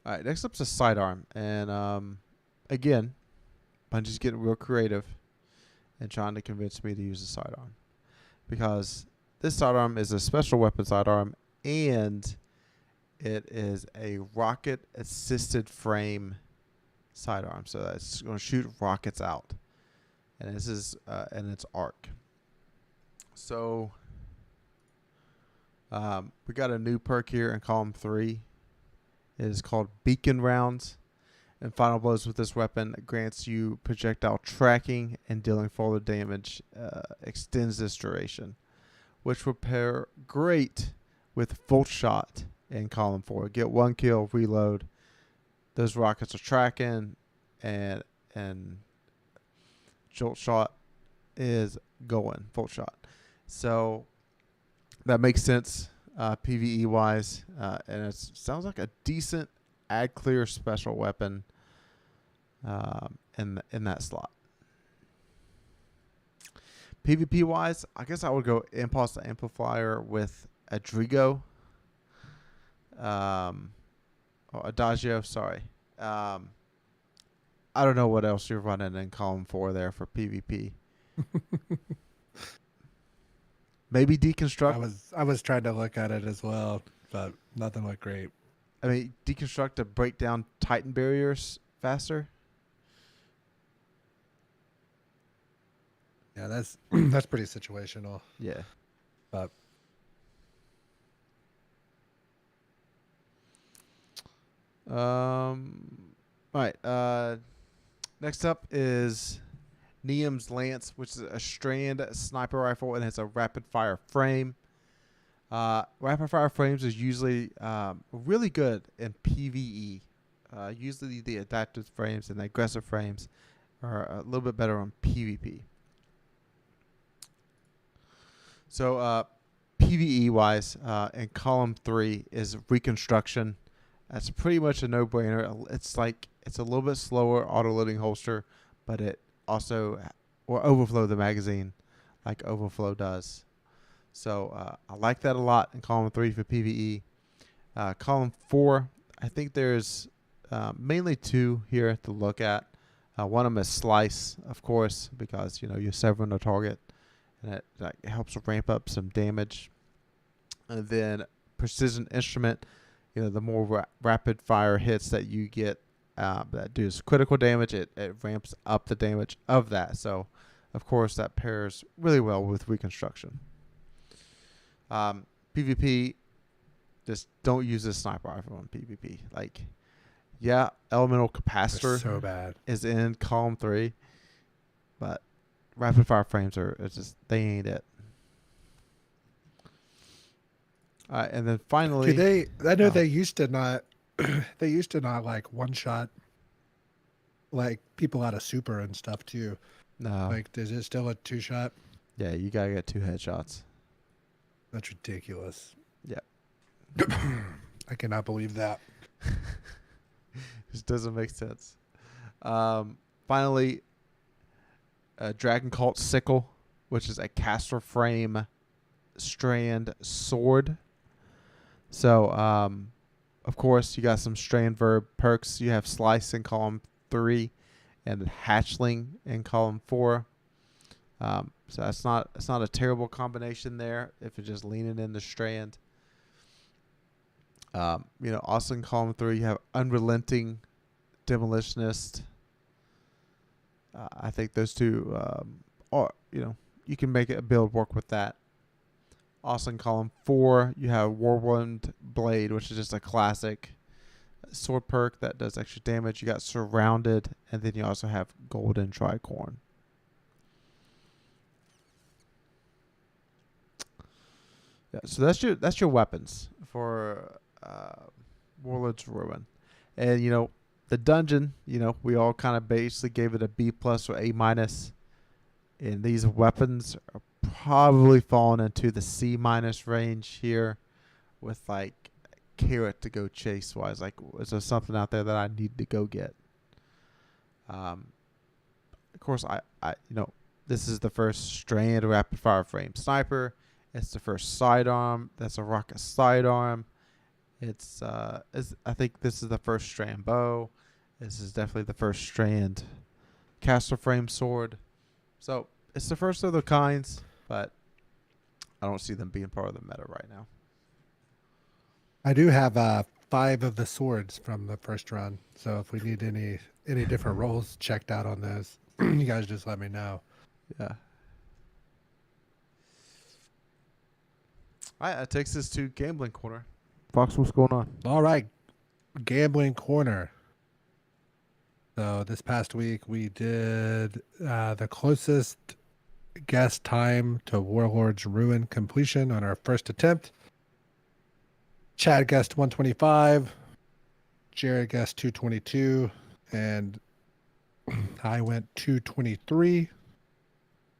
All right, next up's a sidearm, and again, Bungie's getting real creative and trying to convince me to use a sidearm, because this sidearm is a special weapon sidearm, and it is a rocket-assisted frame sidearm, so that's going to shoot rockets out, and this is and it's arc. So we got a new perk here in Column 3. It is called Beacon Rounds, and Final Blows with this weapon grants you projectile tracking, and dealing further damage extends this duration, which will pair great with Volt Shot in Column 4. Get 1 kill, reload. Those rockets are tracking, and Jolt Shot is going. Volt Shot. So that makes sense PvE wise, and it sounds like a decent add clear special weapon in that slot. PvP wise, I guess I would go Impulse Amplifier with Adrigo. Or Adagio, sorry. I don't know what else you're running in Column 4 there for PvP. Maybe Deconstruct. I was trying to look at it as well, but nothing looked great. I mean, Deconstruct to break down Titan barriers faster. Yeah, that's that's pretty situational. Yeah. But all right. Next up is Neum's Lance, which is a strand sniper rifle, and has a rapid fire frame. Rapid fire frames is usually really good in PvE. Usually the adaptive frames and the aggressive frames are a little bit better on PvP. So PvE wise, in Column 3 is Reconstruction. That's pretty much a no-brainer. It's a little bit slower auto-loading holster, but it also will overflow the magazine like Overflow does. So I like that a lot in Column 3 for PvE. Column 4, I think there's mainly 2 here to look at. One of them is Slice, of course, because you're severing a target, and it helps ramp up some damage. And then Precision Instrument, the more rapid fire hits that you get that do critical damage, it ramps up the damage of that. So, of course, that pairs really well with Reconstruction. PvP, just don't use this sniper rifle on PvP. Elemental Capacitor so bad is in Column 3, but rapid fire frames they ain't it. All right, and then finally, I know they used to not like one shot like people out of super and stuff too. No, is it still a 2-shot? Yeah, you gotta get 2 headshots. That's ridiculous. Yeah. I cannot believe that. This doesn't make sense. Finally, Dragon Cult Sickle, which is a caster frame strand sword. So, of course, you got some strand verb perks. You have Slice in Column 3 and Hatchling in Column 4. So it's not a terrible combination there if you're just leaning into Strand. Also in column 3 you have Unrelenting, Demolitionist. I think those two are, you can make a build work with that. Also in column 4 you have Whirlwind Blade, which is just a classic sword perk that does extra damage. You got Surrounded, and then you also have Golden Tricorn. Yeah, so that's your weapons for Warlord's Ruin. And the dungeon, we all kind of basically gave it a B+ or A-. And these weapons are probably falling into the C- range here, with like carrot to go chase wise. Like, is there something out there that I need to go get? Of course, this is the first Strand rapid fire frame sniper. It's the first sidearm. That's a rocket sidearm. I think this is the first Strand bow. This is definitely the first Strand castle frame sword. So it's the first of the kinds, but I don't see them being part of the meta right now. I do have 5 of the swords from the first run, so if we need any different rolls checked out on those, you guys just let me know. Yeah. All right, that takes us to Gambling Corner. Fox, what's going on? All right, Gambling Corner. So this past week we did the closest guess time to Warlord's Ruin completion on our first attempt. Chad guessed 125, Jared guessed 222, and I went 223.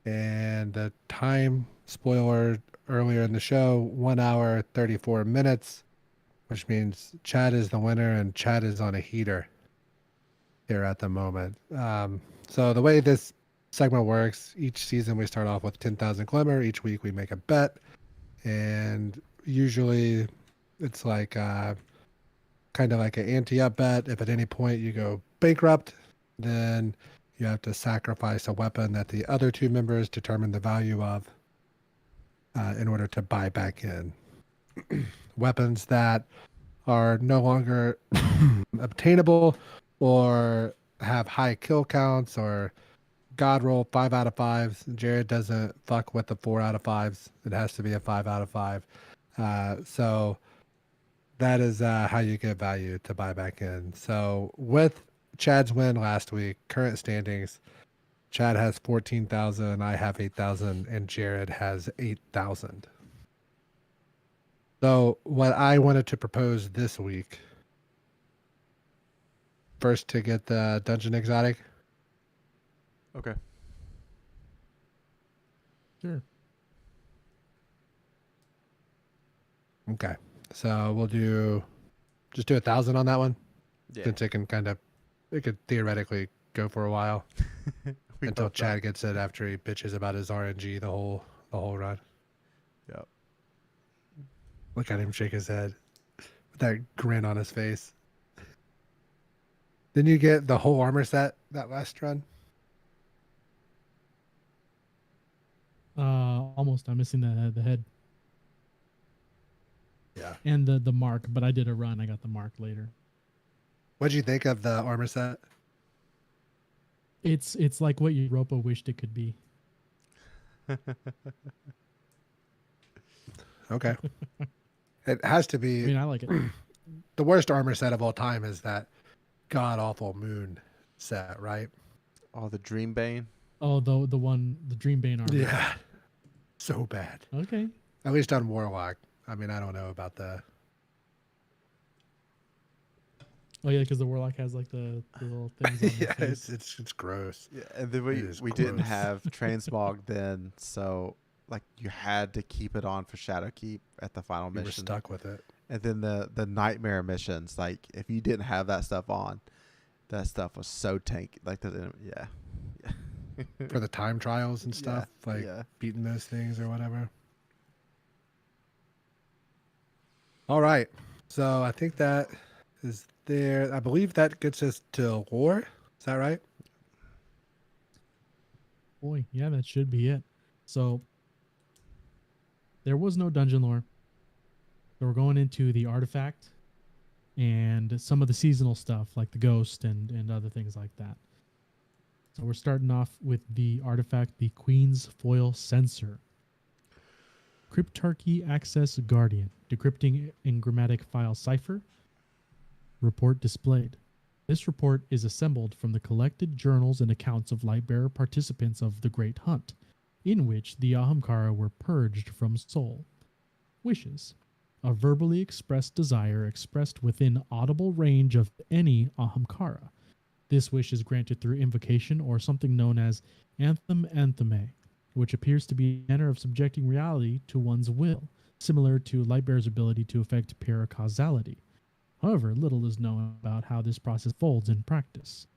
And the time, spoiler earlier in the show, 1 hour 34 minutes, which means Chad is the winner, and Chad is on a heater here at the moment. So the way this segment works, each season we start off with 10,000 glimmer. Each week we make a bet, and usually it's like kind of like an ante-up bet. If at any point you go bankrupt, then you have to sacrifice a weapon that the other 2 members determine the value of in order to buy back in. Weapons that are no longer obtainable or have high kill counts or God roll 5 out of 5s. Jared doesn't fuck with the 4 out of 5s. It has to be a 5 out of 5. So that is how you get value to buy back in. So with Chad's win last week, current standings, Chad has 14,000, I have 8,000, and Jared has 8,000. So what I wanted to propose this week, first to get the dungeon exotic. Okay. Sure. Okay. So we'll just do 1,000 on that one. Yeah. Since it could theoretically go for a while until Chad gets it after he bitches about his RNG the whole run. Yep. Look at him shake his head with that grin on his face. Didn't you get the whole armor set that last run? Almost. I'm missing the head. Yeah. And the mark, but I did a run. I got the mark later. What'd you think of the armor set? It's like what Europa wished it could be. Okay. It has to be. I mean, I like it. The worst armor set of all time is that god awful moon set, right? Oh, the Dreambane. Oh, the Dreambane armor. Yeah. So bad. Okay. At least on Warlock. I mean, I don't know about the... Oh yeah, because the Warlock has like the little things on yeah, his face. it's gross. Yeah, and then we didn't have transmog then, so like you had to keep it on for Shadowkeep at the final We were mission. stuck with it. And then the nightmare missions, like if you didn't have that stuff on, that stuff was so tanky. Like yeah. For the time trials and stuff, yeah. Beating those things or whatever. All right. So I think that is there. I believe that gets us to lore. Is that right? Boy, yeah, that should be it. So there was no dungeon lore. So we're going into the artifact and some of the seasonal stuff like the ghost and other things like that. So we're starting off with the artifact, the Queen's Foil Sensor. Cryptarchy Access Guardian. Decrypting engrammatic file cipher. Report displayed. This report is assembled from the collected journals and accounts of Lightbearer participants of the Great Hunt, in which the Ahamkara were purged from soul. Wishes. A verbally expressed desire expressed within audible range of any Ahamkara. This wish is granted through invocation or something known as antheme, which appears to be a manner of subjecting reality to one's will, similar to Lightbearer's ability to affect paracausality. However, little is known about how this process folds in practice.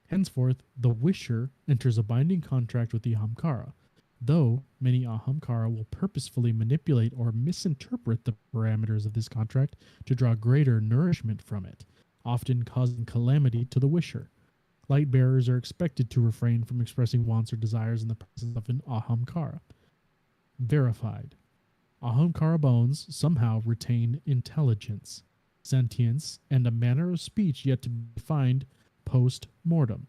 Henceforth, the wisher enters a binding contract with the Ahamkara, though many Ahamkara will purposefully manipulate or misinterpret the parameters of this contract to draw greater nourishment from it, often causing calamity to the wisher. Lightbearers are expected to refrain from expressing wants or desires in the presence of an Ahamkara. Verified. Ahamkara bones somehow retain intelligence, sentience, and a manner of speech yet to be defined post-mortem.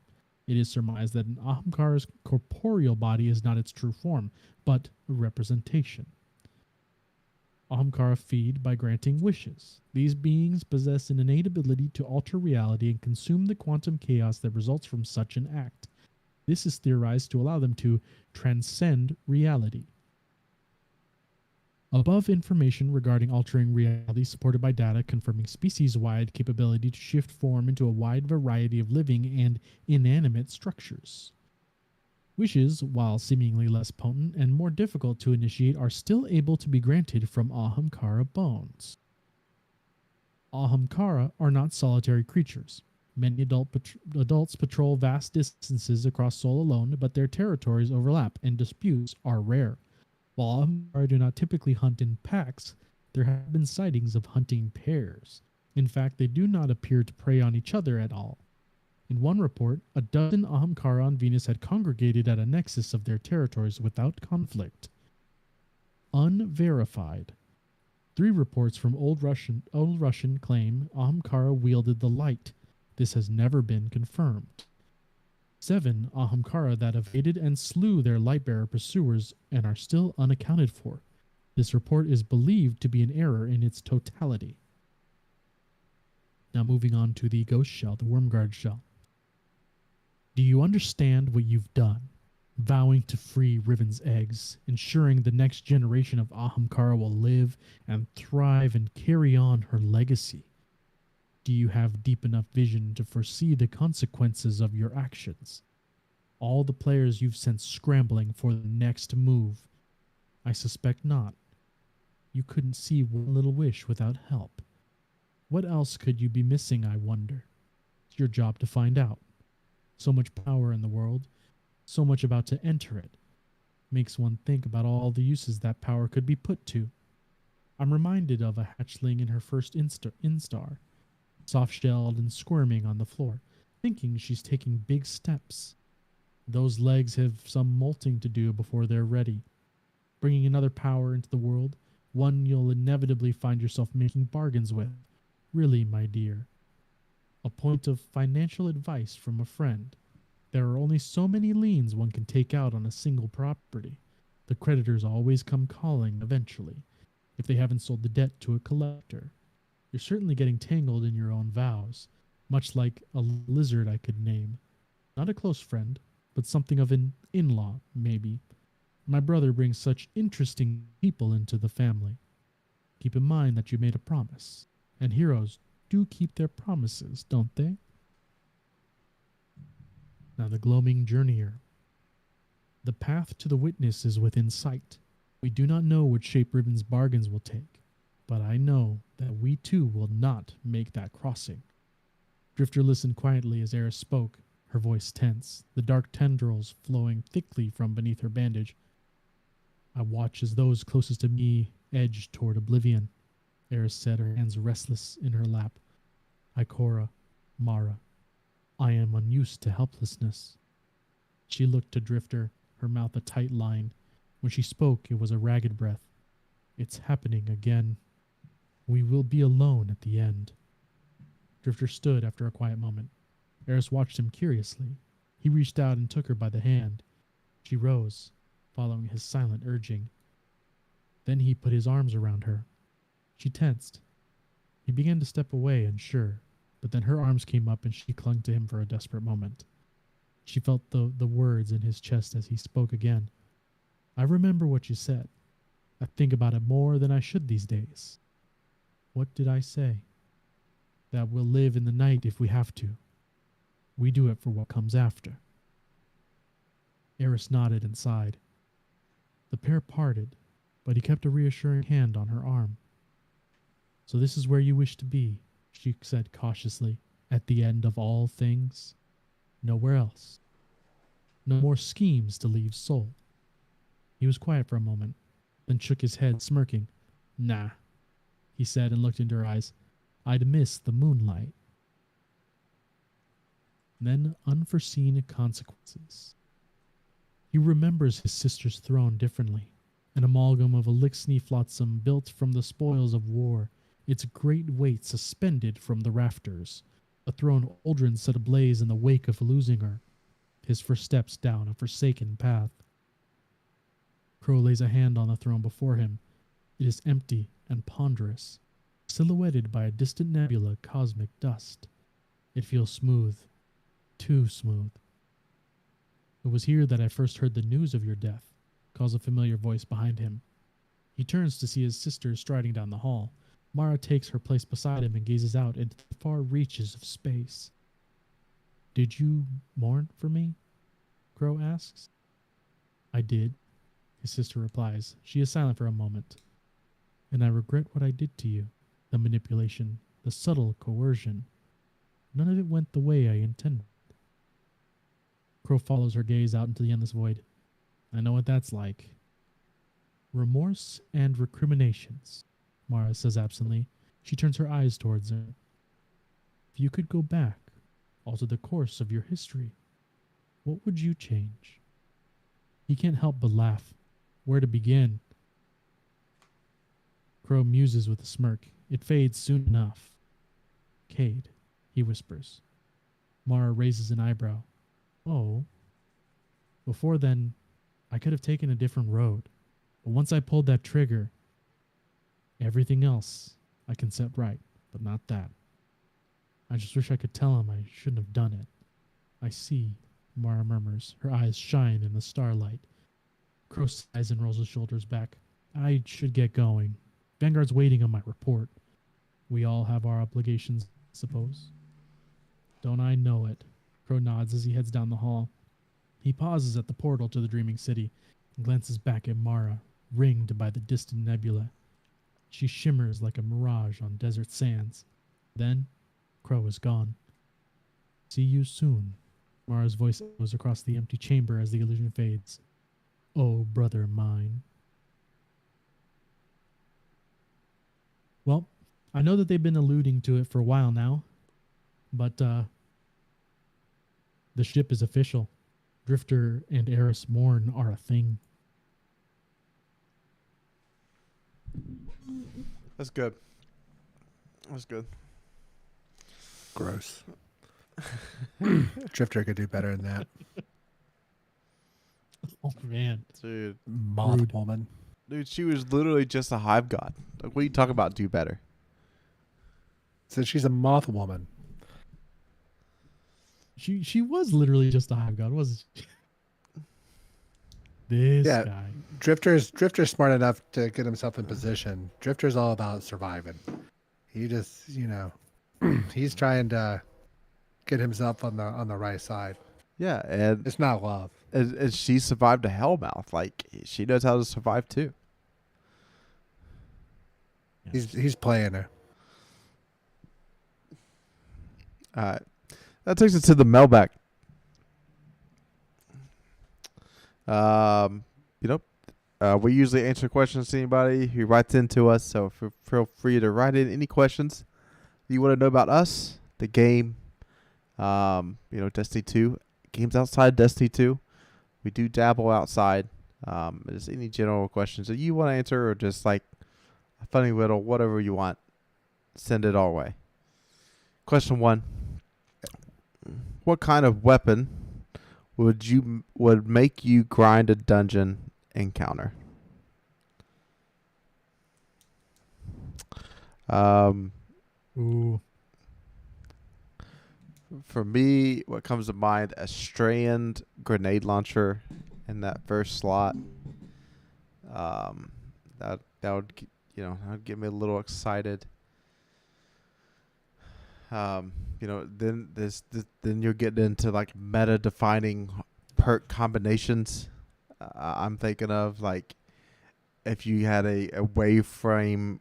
It is surmised that an Ahamkara's corporeal body is not its true form, but a representation. Ahamkara feed by granting wishes. These beings possess an innate ability to alter reality and consume the quantum chaos that results from such an act. This is theorized to allow them to transcend reality. Above information regarding altering reality supported by data confirming species-wide capability to shift form into a wide variety of living and inanimate structures. Wishes, while seemingly less potent and more difficult to initiate, are still able to be granted from Ahamkara bones. Ahamkara are not solitary creatures. Many adults patrol vast distances across Sol alone, but their territories overlap and disputes are rare. While Ahamkara do not typically hunt in packs, there have been sightings of hunting pairs. In fact, they do not appear to prey on each other at all. In one report, a dozen Ahamkara on Venus had congregated at a nexus of their territories without conflict. Unverified. 3 reports from Old Russian claim Ahamkara wielded the light. This has never been confirmed. 7 Ahamkara that evaded and slew their Lightbearer pursuers and are still unaccounted for. This report is believed to be an error in its totality. Now moving on to the ghost shell, the Wormguard shell. Do you understand what you've done? Vowing to free Riven's eggs, ensuring the next generation of Ahamkara will live and thrive and carry on her legacy. Do you have deep enough vision to foresee the consequences of your actions? All the players you've sent scrambling for the next move? I suspect not. You couldn't see one little wish without help. What else could you be missing, I wonder? It's your job to find out. So much power in the world, so much about to enter it. Makes one think about all the uses that power could be put to. I'm reminded of a hatchling in her first instar, soft-shelled and squirming on the floor, thinking she's taking big steps. Those legs have some molting to do before they're ready. Bringing another power into the world, one you'll inevitably find yourself making bargains with. Really, my dear. A point of financial advice from a friend. There are only so many liens one can take out on a single property. The creditors always come calling eventually, if they haven't sold the debt to a collector. You're certainly getting tangled in your own vows, much like a lizard I could name. Not a close friend, but something of an in-law, maybe. My brother brings such interesting people into the family. Keep in mind that you made a promise, and heroes do keep their promises, don't they? Now the gloaming journeyer. The path to the witness is within sight. We do not know what shape Riven's bargains will take, but I know that we too will not make that crossing. Drifter listened quietly as Eris spoke, her voice tense, the dark tendrils flowing thickly from beneath her bandage. I watch as those closest to me edge toward oblivion, Eris said, her hands restless in her lap. Ikora, Mara, I am unused to helplessness. She looked to Drifter, her mouth a tight line. When she spoke, it was a ragged breath. It's happening again. We will be alone at the end. Drifter stood after a quiet moment. Eris watched him curiously. He reached out and took her by the hand. She rose, following his silent urging. Then he put his arms around her. She tensed. He began to step away, unsure, but then her arms came up and she clung to him for a desperate moment. She felt the words in his chest as he spoke again. I remember what you said. I think about it more than I should these days. What did I say? That we'll live in the night if we have to. We do it for what comes after. Eris nodded and sighed. The pair parted, but he kept a reassuring hand on her arm. So this is where you wish to be, she said cautiously, at the end of all things. Nowhere else. No more schemes to leave Sol. He was quiet for a moment, then shook his head, smirking. Nah, he said and looked into her eyes. I'd miss the moonlight. Then unforeseen consequences. He remembers his sister's throne differently, an amalgam of elixir flotsam built from the spoils of war, its great weight suspended from the rafters, a throne Uldren set ablaze in the wake of losing her, his first steps down a forsaken path. Crow lays a hand on the throne before him. It is empty and ponderous, silhouetted by a distant nebula cosmic dust. It feels smooth, too smooth. It was here that I first heard the news of your death, calls a familiar voice behind him. He turns to see his sister striding down the hall. Mara takes her place beside him and gazes out into the far reaches of space. Did you mourn for me? Crow asks. I did, his sister replies. She is silent for a moment. And I regret what I did to you, the manipulation, the subtle coercion. None of it went the way I intended. Crow follows her gaze out into the endless void. I know what that's like. Remorse and recriminations, Mara says absently. She turns her eyes towards him. If you could go back, alter the course of your history, what would you change? He can't help but laugh. Where to begin? Crow muses with a smirk. It fades soon enough. Cade, he whispers. Mara raises an eyebrow. Oh. Before then, I could have taken a different road. But once I pulled that trigger, everything else I can set right, but not that. I just wish I could tell him I shouldn't have done it. I see, Mara murmurs. Her eyes shine in the starlight. Crow sighs and rolls his shoulders back. I should get going. Vanguard's waiting on my report. We all have our obligations, I suppose. Don't I know it? Crow nods as he heads down the hall. He pauses at the portal to the dreaming city and glances back at Mara, ringed by the distant nebula. She shimmers like a mirage on desert sands. Then, Crow is gone. See you soon. Mara's voice echoes across the empty chamber as the illusion fades. Oh, brother mine. Well, I know that they've been alluding to it for a while now, but the ship is official. Drifter and Eris Morn are a thing. That's good. That's good. Gross. Drifter could do better than that. Oh, man. Dude. Moth Rude. woman. Dude, she was literally just a hive god. Like, what are you talking about? Do better. So she's a moth woman. She was literally just a hive god, wasn't she? This Yeah. guy. Drifter's smart enough to get himself in position. Drifter's all about surviving. He just, he's trying to get himself on the right side. Yeah, and It's not love. and she survived a hellmouth. Like, she knows how to survive too. Yeah. He's playing her. All right. That takes us to the mailbag. We usually answer questions to anybody who writes into us, so feel free to write in any questions you want to know about us, the game, Destiny 2, games outside Destiny 2. We do dabble outside. Just any general questions that you want to answer, or just like a funny riddle, whatever you want, send it our way. Question 1: what kind of weapon would make you grind a dungeon encounter? Ooh. For me, what comes to mind, a strand grenade launcher in that first slot. That would that would get me a little excited. Then then you're getting into like meta defining perk combinations. I'm thinking of like if you had a wave frame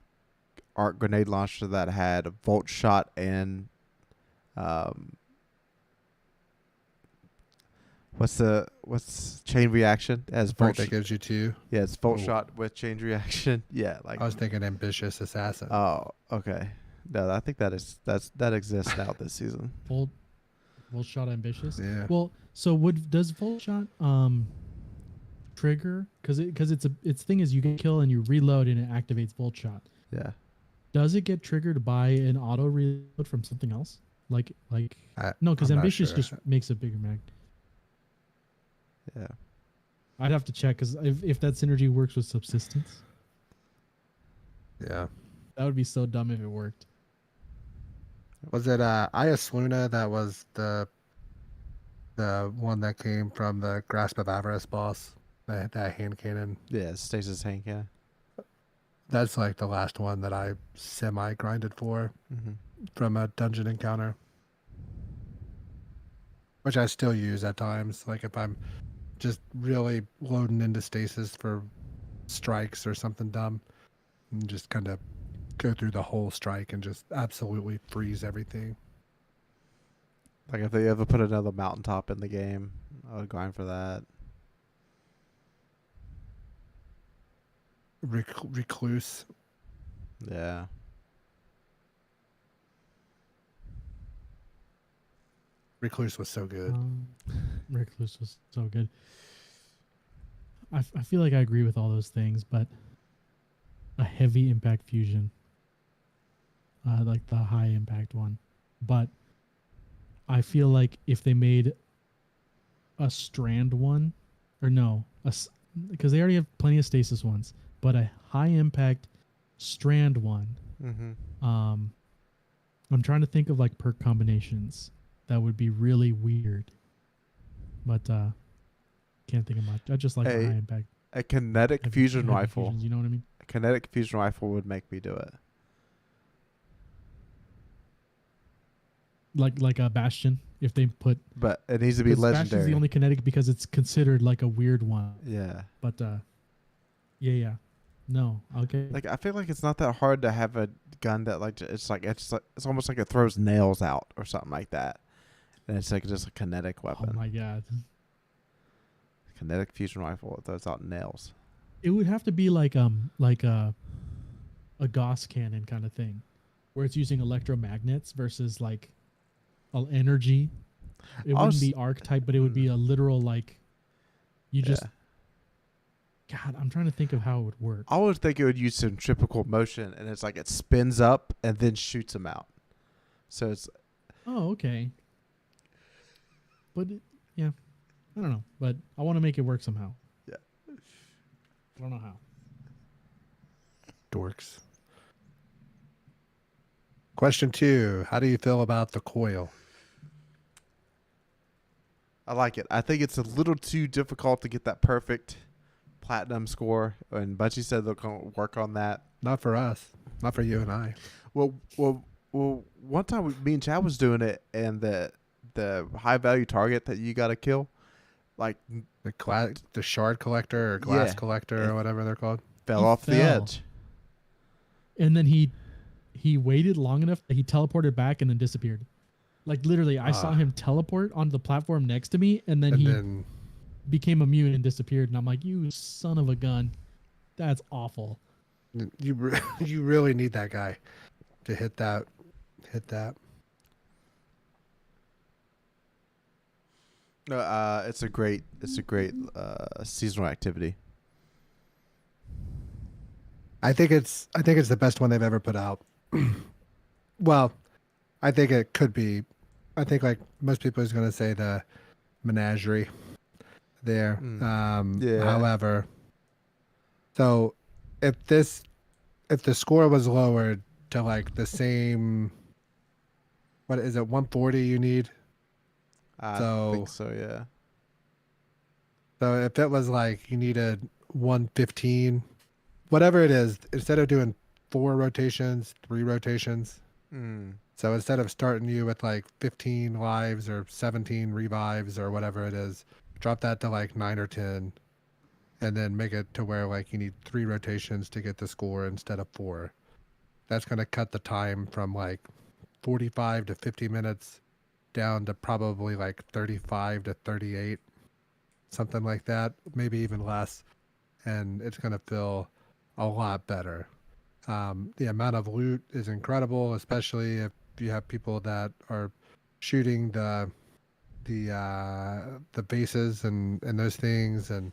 arc grenade launcher that had a volt shot and what's chain reaction as Perk volt that gives you 2. yeah, it's volt Oh. shot with chain reaction. Yeah, like I was thinking ambitious assassin. oh, okay. No, I think that exists now this season. Volt shot ambitious. Yeah. Well, so does volt shot trigger because its thing is you get kill and you reload and it activates volt shot. Yeah. Does it get triggered by an auto reload from something else? No, because I'm not ambitious sure. just makes a bigger mag. Yeah. I'd have to check because if that synergy works with subsistence, Yeah. that would be so dumb if it worked. Was it Ias Luna that was the one that came from the Grasp of Avarice boss? That hand cannon. Yeah, stasis hand cannon. That's like the last one that I semi grinded for Mm-hmm. from a dungeon encounter, which I still use at times. Like if I'm just really loading into stasis for strikes or something dumb, and just kind of go through the whole strike and just absolutely freeze everything. Like if they ever put another mountaintop in the game, I would grind for that. Recluse. Yeah. Recluse was so good. Recluse was so good. I feel like I agree with all those things, but a heavy impact fusion, like the high impact one. But I feel like if they made a strand one, or no, because they already have plenty of stasis ones, but a high impact strand one. Mm-hmm. I'm trying to think of like perk combinations that would be really weird, but can't think of much. I just like the high impact. A kinetic fusion rifle. Fusions, you know what I mean? A kinetic fusion rifle would make me do it. Like a Bastion, if they put. But it needs to be 'cause legendary. Bastion's the only kinetic because it's considered like a weird one. Yeah. But yeah. No, okay. Like I feel like it's not that hard to have a gun that it's almost like it throws nails out or something like that, and it's like just a kinetic weapon. Oh my god. Kinetic fusion rifle, it throws out nails. It would have to be like a Gauss cannon kind of thing, where it's using electromagnets versus like energy. It wouldn't be arc type, but it would be a literal like. You just. God, I'm trying to think of how it would work. I would think it would use centrifugal motion, and it's like it spins up and then shoots them out. So it's. Oh, okay. But yeah, I don't know, but I want to make it work somehow. Yeah. I don't know how. Dorks. Question 2. How do you feel about the coil? I like it. I think it's a little too difficult to get that perfect platinum score, and Bungie said they'll work on that. Not for us. Not for you and I. Well. One time me and Chad was doing it, and the high value target that you got to kill, like the shard collector or glass collector or whatever they're called, fell off the edge. And then he waited long enough that he teleported back and then disappeared. Like literally, I saw him teleport onto the platform next to me, and then he became immune and disappeared. And I'm like, you son of a gun, that's awful. You really need that guy to hit that. No, it's a great seasonal activity. I think it's the best one they've ever put out. Well, I think it could be. I think like most people is going to say the Menagerie there. Yeah. However, so if the score was lowered to like the same, what is it, 140 you need? I think So so. Yeah. so if it was like you needed 115, whatever it is, instead of doing 4 rotations, 3 rotations. Mm. So instead of starting you with like 15 lives or 17 revives or whatever it is, drop that to like 9 or 10, and then make it to where like you need 3 rotations to get the score instead of 4. That's going to cut the time from like 45 to 50 minutes down to probably like 35 to 38, something like that, maybe even less. And it's going to feel a lot better. The amount of loot is incredible, especially if you have people that are shooting the bases and those things, and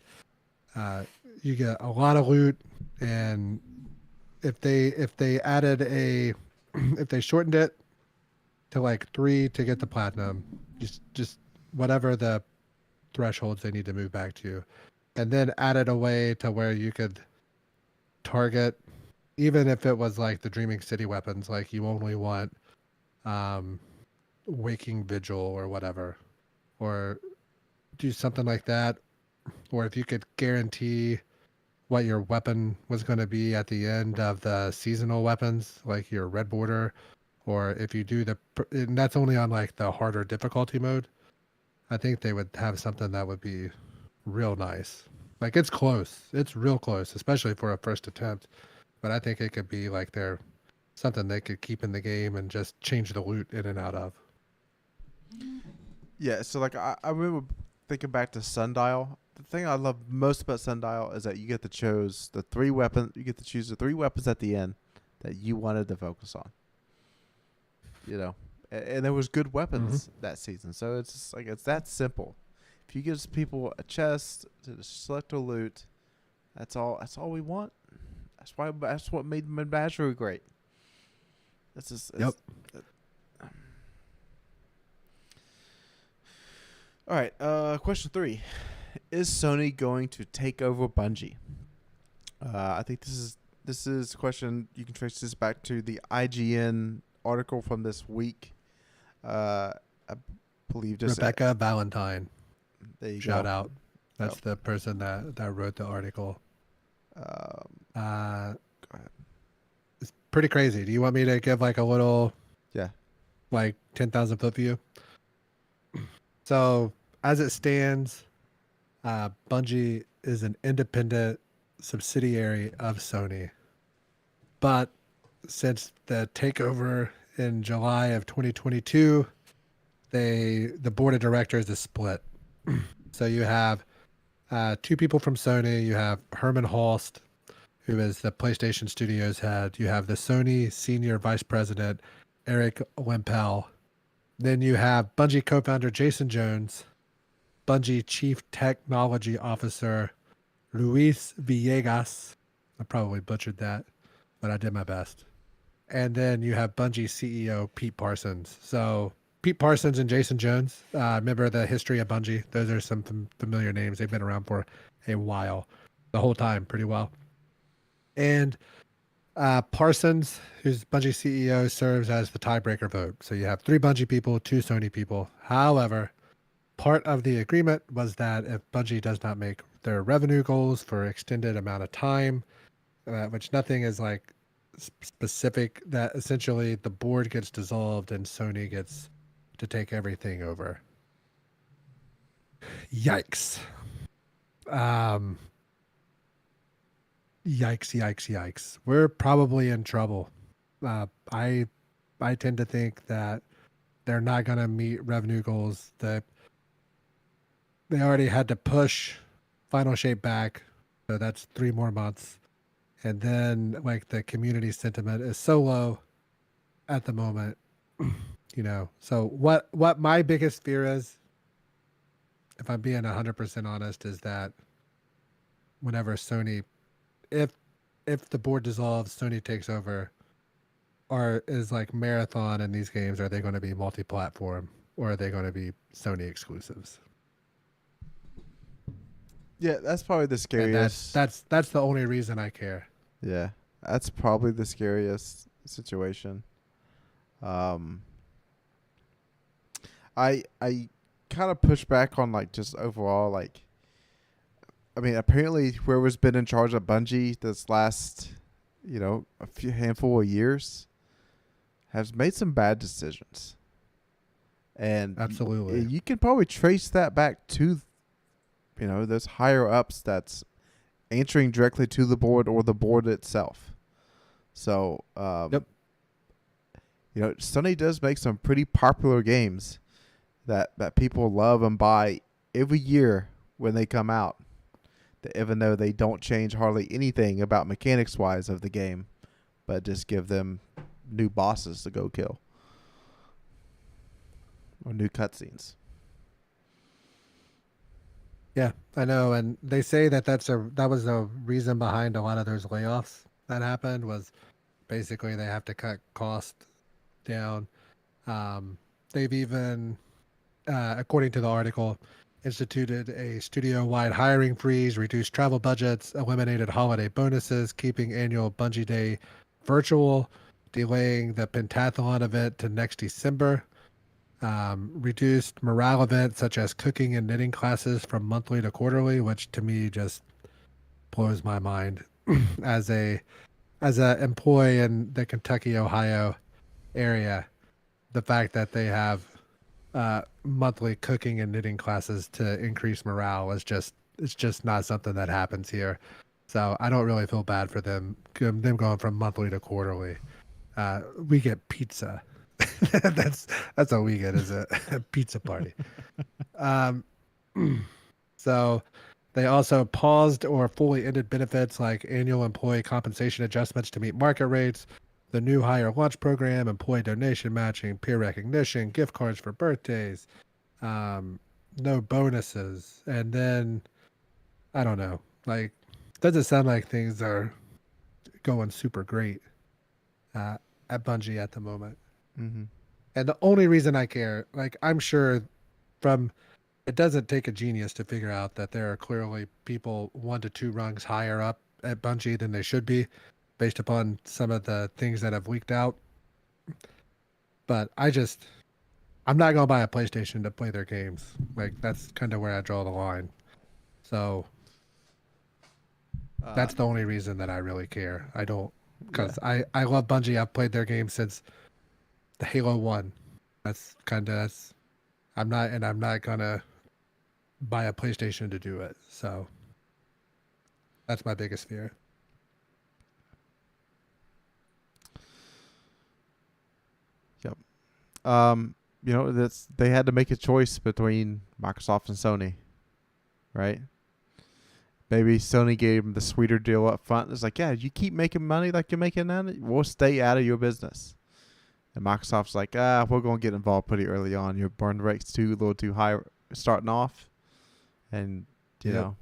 you get a lot of loot. And if they added a if they shortened it to like 3 to get the platinum, just whatever the thresholds they need to move back to, and then added a way to where you could target, even if it was like the Dreaming City weapons, like you only want Waking Vigil or whatever, or do something like that. Or if you could guarantee what your weapon was going to be at the end of the seasonal weapons, like your Red Border, or if you do and that's only on like the harder difficulty mode. I think they would have something that would be real nice. Like it's close, it's real close, especially for a first attempt. But I think it could be like something they could keep in the game and just change the loot in and out of. Yeah. So like I remember thinking back to Sundial. The thing I love most about Sundial is that you get to choose the 3 weapons. You get to choose the 3 weapons at the end that you wanted to focus on. You know, and there was good weapons that season. So it's just like it's that simple. If you give people a chest to select a loot, that's all. That's all we want. That's what made Menagerie great. That's just Yep. All right. Question 3: Is Sony going to take over Bungie? I think this is a question you can trace this back to the IGN article from this week. I believe just Rebecca Valentine. there you Shout go. out. That's the person that wrote the article. Go ahead. It's pretty crazy. Do you want me to give like a little, Yeah. like 10,000 foot view? So as it stands, Bungie is an independent subsidiary of Sony. But since the takeover in July of 2022, the board of directors is split. So you have 2 people from Sony. You have Herman Hulst, who is the PlayStation Studios head. You have the Sony senior vice president, Eric Lempel. Then you have Bungie co-founder Jason Jones, Bungie chief technology officer Luis Villegas. I probably butchered that, but I did my best. And then you have Bungie CEO Pete Parsons. So Pete Parsons and Jason Jones, remember the history of Bungie? Those are some familiar names. They've been around for a while, the whole time, pretty well. And Parsons, who's Bungie CEO, serves as the tiebreaker vote. So you have 3 Bungie people, 2 Sony people. However, part of the agreement was that if Bungie does not make their revenue goals for extended amount of time, which nothing is like specific, that essentially the board gets dissolved and Sony gets to take everything over. Yikes. Yikes. We're probably in trouble. I tend to think that they're not going to meet revenue goals. That they already had to push Final Shape back, so that's 3 more months. And then like the community sentiment is so low at the moment, you know. So what my biggest fear is, if I'm being 100% honest, is that whenever Sony, if if the board dissolves, Sony takes over, or is like Marathon in these games, are they going to be multi-platform or are they going to be Sony exclusives? Yeah, that's probably the And scariest. that's the only reason I care. Yeah, that's probably the scariest situation. Um, I kind of push back on like just overall like. I mean, apparently whoever's been in charge of Bungie this last, a few handful of years, has made some bad decisions, and Absolutely. you can probably trace that back to, those higher ups that's answering directly to the board or the board itself. So, Yep. Sony does make some pretty popular games that people love and buy every year when they come out. Even though they don't change hardly anything about mechanics wise of the game, but just give them new bosses to go kill or new cutscenes. Yeah, I know, and they say that that was the reason behind a lot of those layoffs that happened, was basically they have to cut cost down. They've even, according to the article, instituted a studio-wide hiring freeze, reduced travel budgets, eliminated holiday bonuses, keeping annual Bungie Day virtual, delaying the Pentathlon event to next December, reduced morale events such as cooking and knitting classes from monthly to quarterly, which to me just blows my mind as a employee in the Kentucky, Ohio area. The fact that they have monthly cooking and knitting classes to increase morale it's just not something that happens here. So I don't really feel bad for them going from monthly to quarterly. We get pizza. that's all we get, is a pizza party. So they also paused or fully ended benefits like annual employee compensation adjustments to meet market rates, the new hire lunch program, employee donation matching, peer recognition, gift cards for birthdays, no bonuses. And then, I don't know, like, doesn't sound like things are going super great at Bungie at the moment. Mm-hmm. And the only reason I care, like, I'm sure it doesn't take a genius to figure out that there are clearly people 1 to 2 rungs higher up at Bungie than they should be, based upon some of the things that have leaked out. But I'm not going to buy a PlayStation to play their games. Like, that's kind of where I draw the line. So that's the only reason that I really care. I don't, because I love Bungie. I've played their games since the Halo 1. I'm not going to buy a PlayStation to do it. So that's my biggest fear. Yep. They had to make a choice between Microsoft and Sony, right? Maybe Sony gave them the sweeter deal up front. It's like, yeah, you keep making money like you're making now, we'll stay out of your business. And Microsoft's like, we're going to get involved pretty early on. Your burn rate's a little too high starting off. And, you know,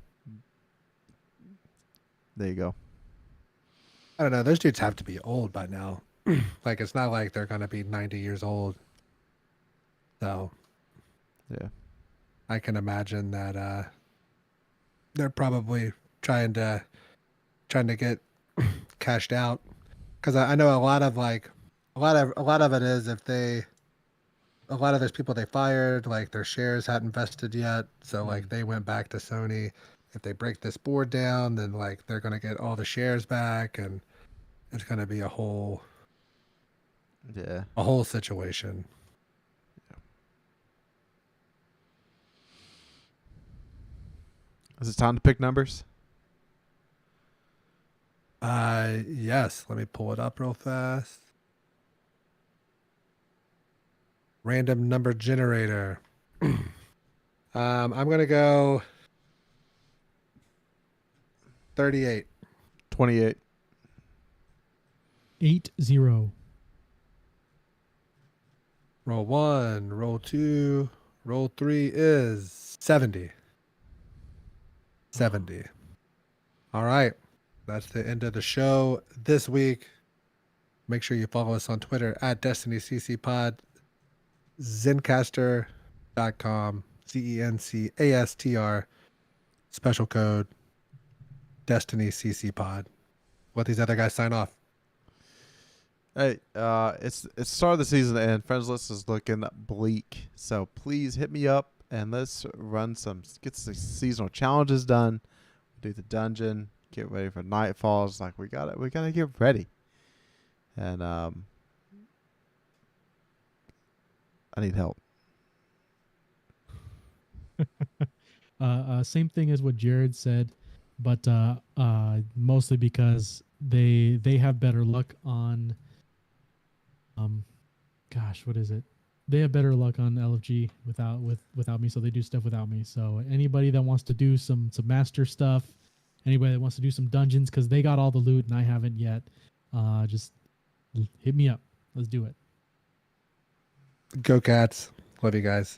there you go. I don't know. Those dudes have to be old by now. Like, it's not like they're going to be 90 years old. So, yeah, I can imagine that they're probably trying to get cashed out. Because I know a lot of it is a lot of those people they fired, like, their shares hadn't vested yet. So like they went back to Sony. If they break this board down, then like they're going to get all the shares back, and it's going to be a whole situation. Is it time to pick numbers? Yes. Let me pull it up real fast. Random number generator. I'm gonna go 38. 28. 8-0. Roll 1, roll 2, roll 3 is 70. 70. All right. That's the end of the show this week. Make sure you follow us on Twitter at DestinyCCPod, Zencastr.com, Zencastr, special code DestinyCCPod. Let these other guys sign off. Hey, it's start of the season and friends list is looking bleak. So please hit me up and let's get some seasonal challenges done. Do the dungeon, get ready for Nightfalls. Like we gotta get ready. And I need help. Same thing as what Jared said, but mostly because they have better luck on gosh, what is it? They have better luck on LFG without me, so they do stuff without me. So anybody that wants to do some master stuff, anybody that wants to do some dungeons because they got all the loot and I haven't yet, just hit me up. Let's do it. Go Cats. Love you guys.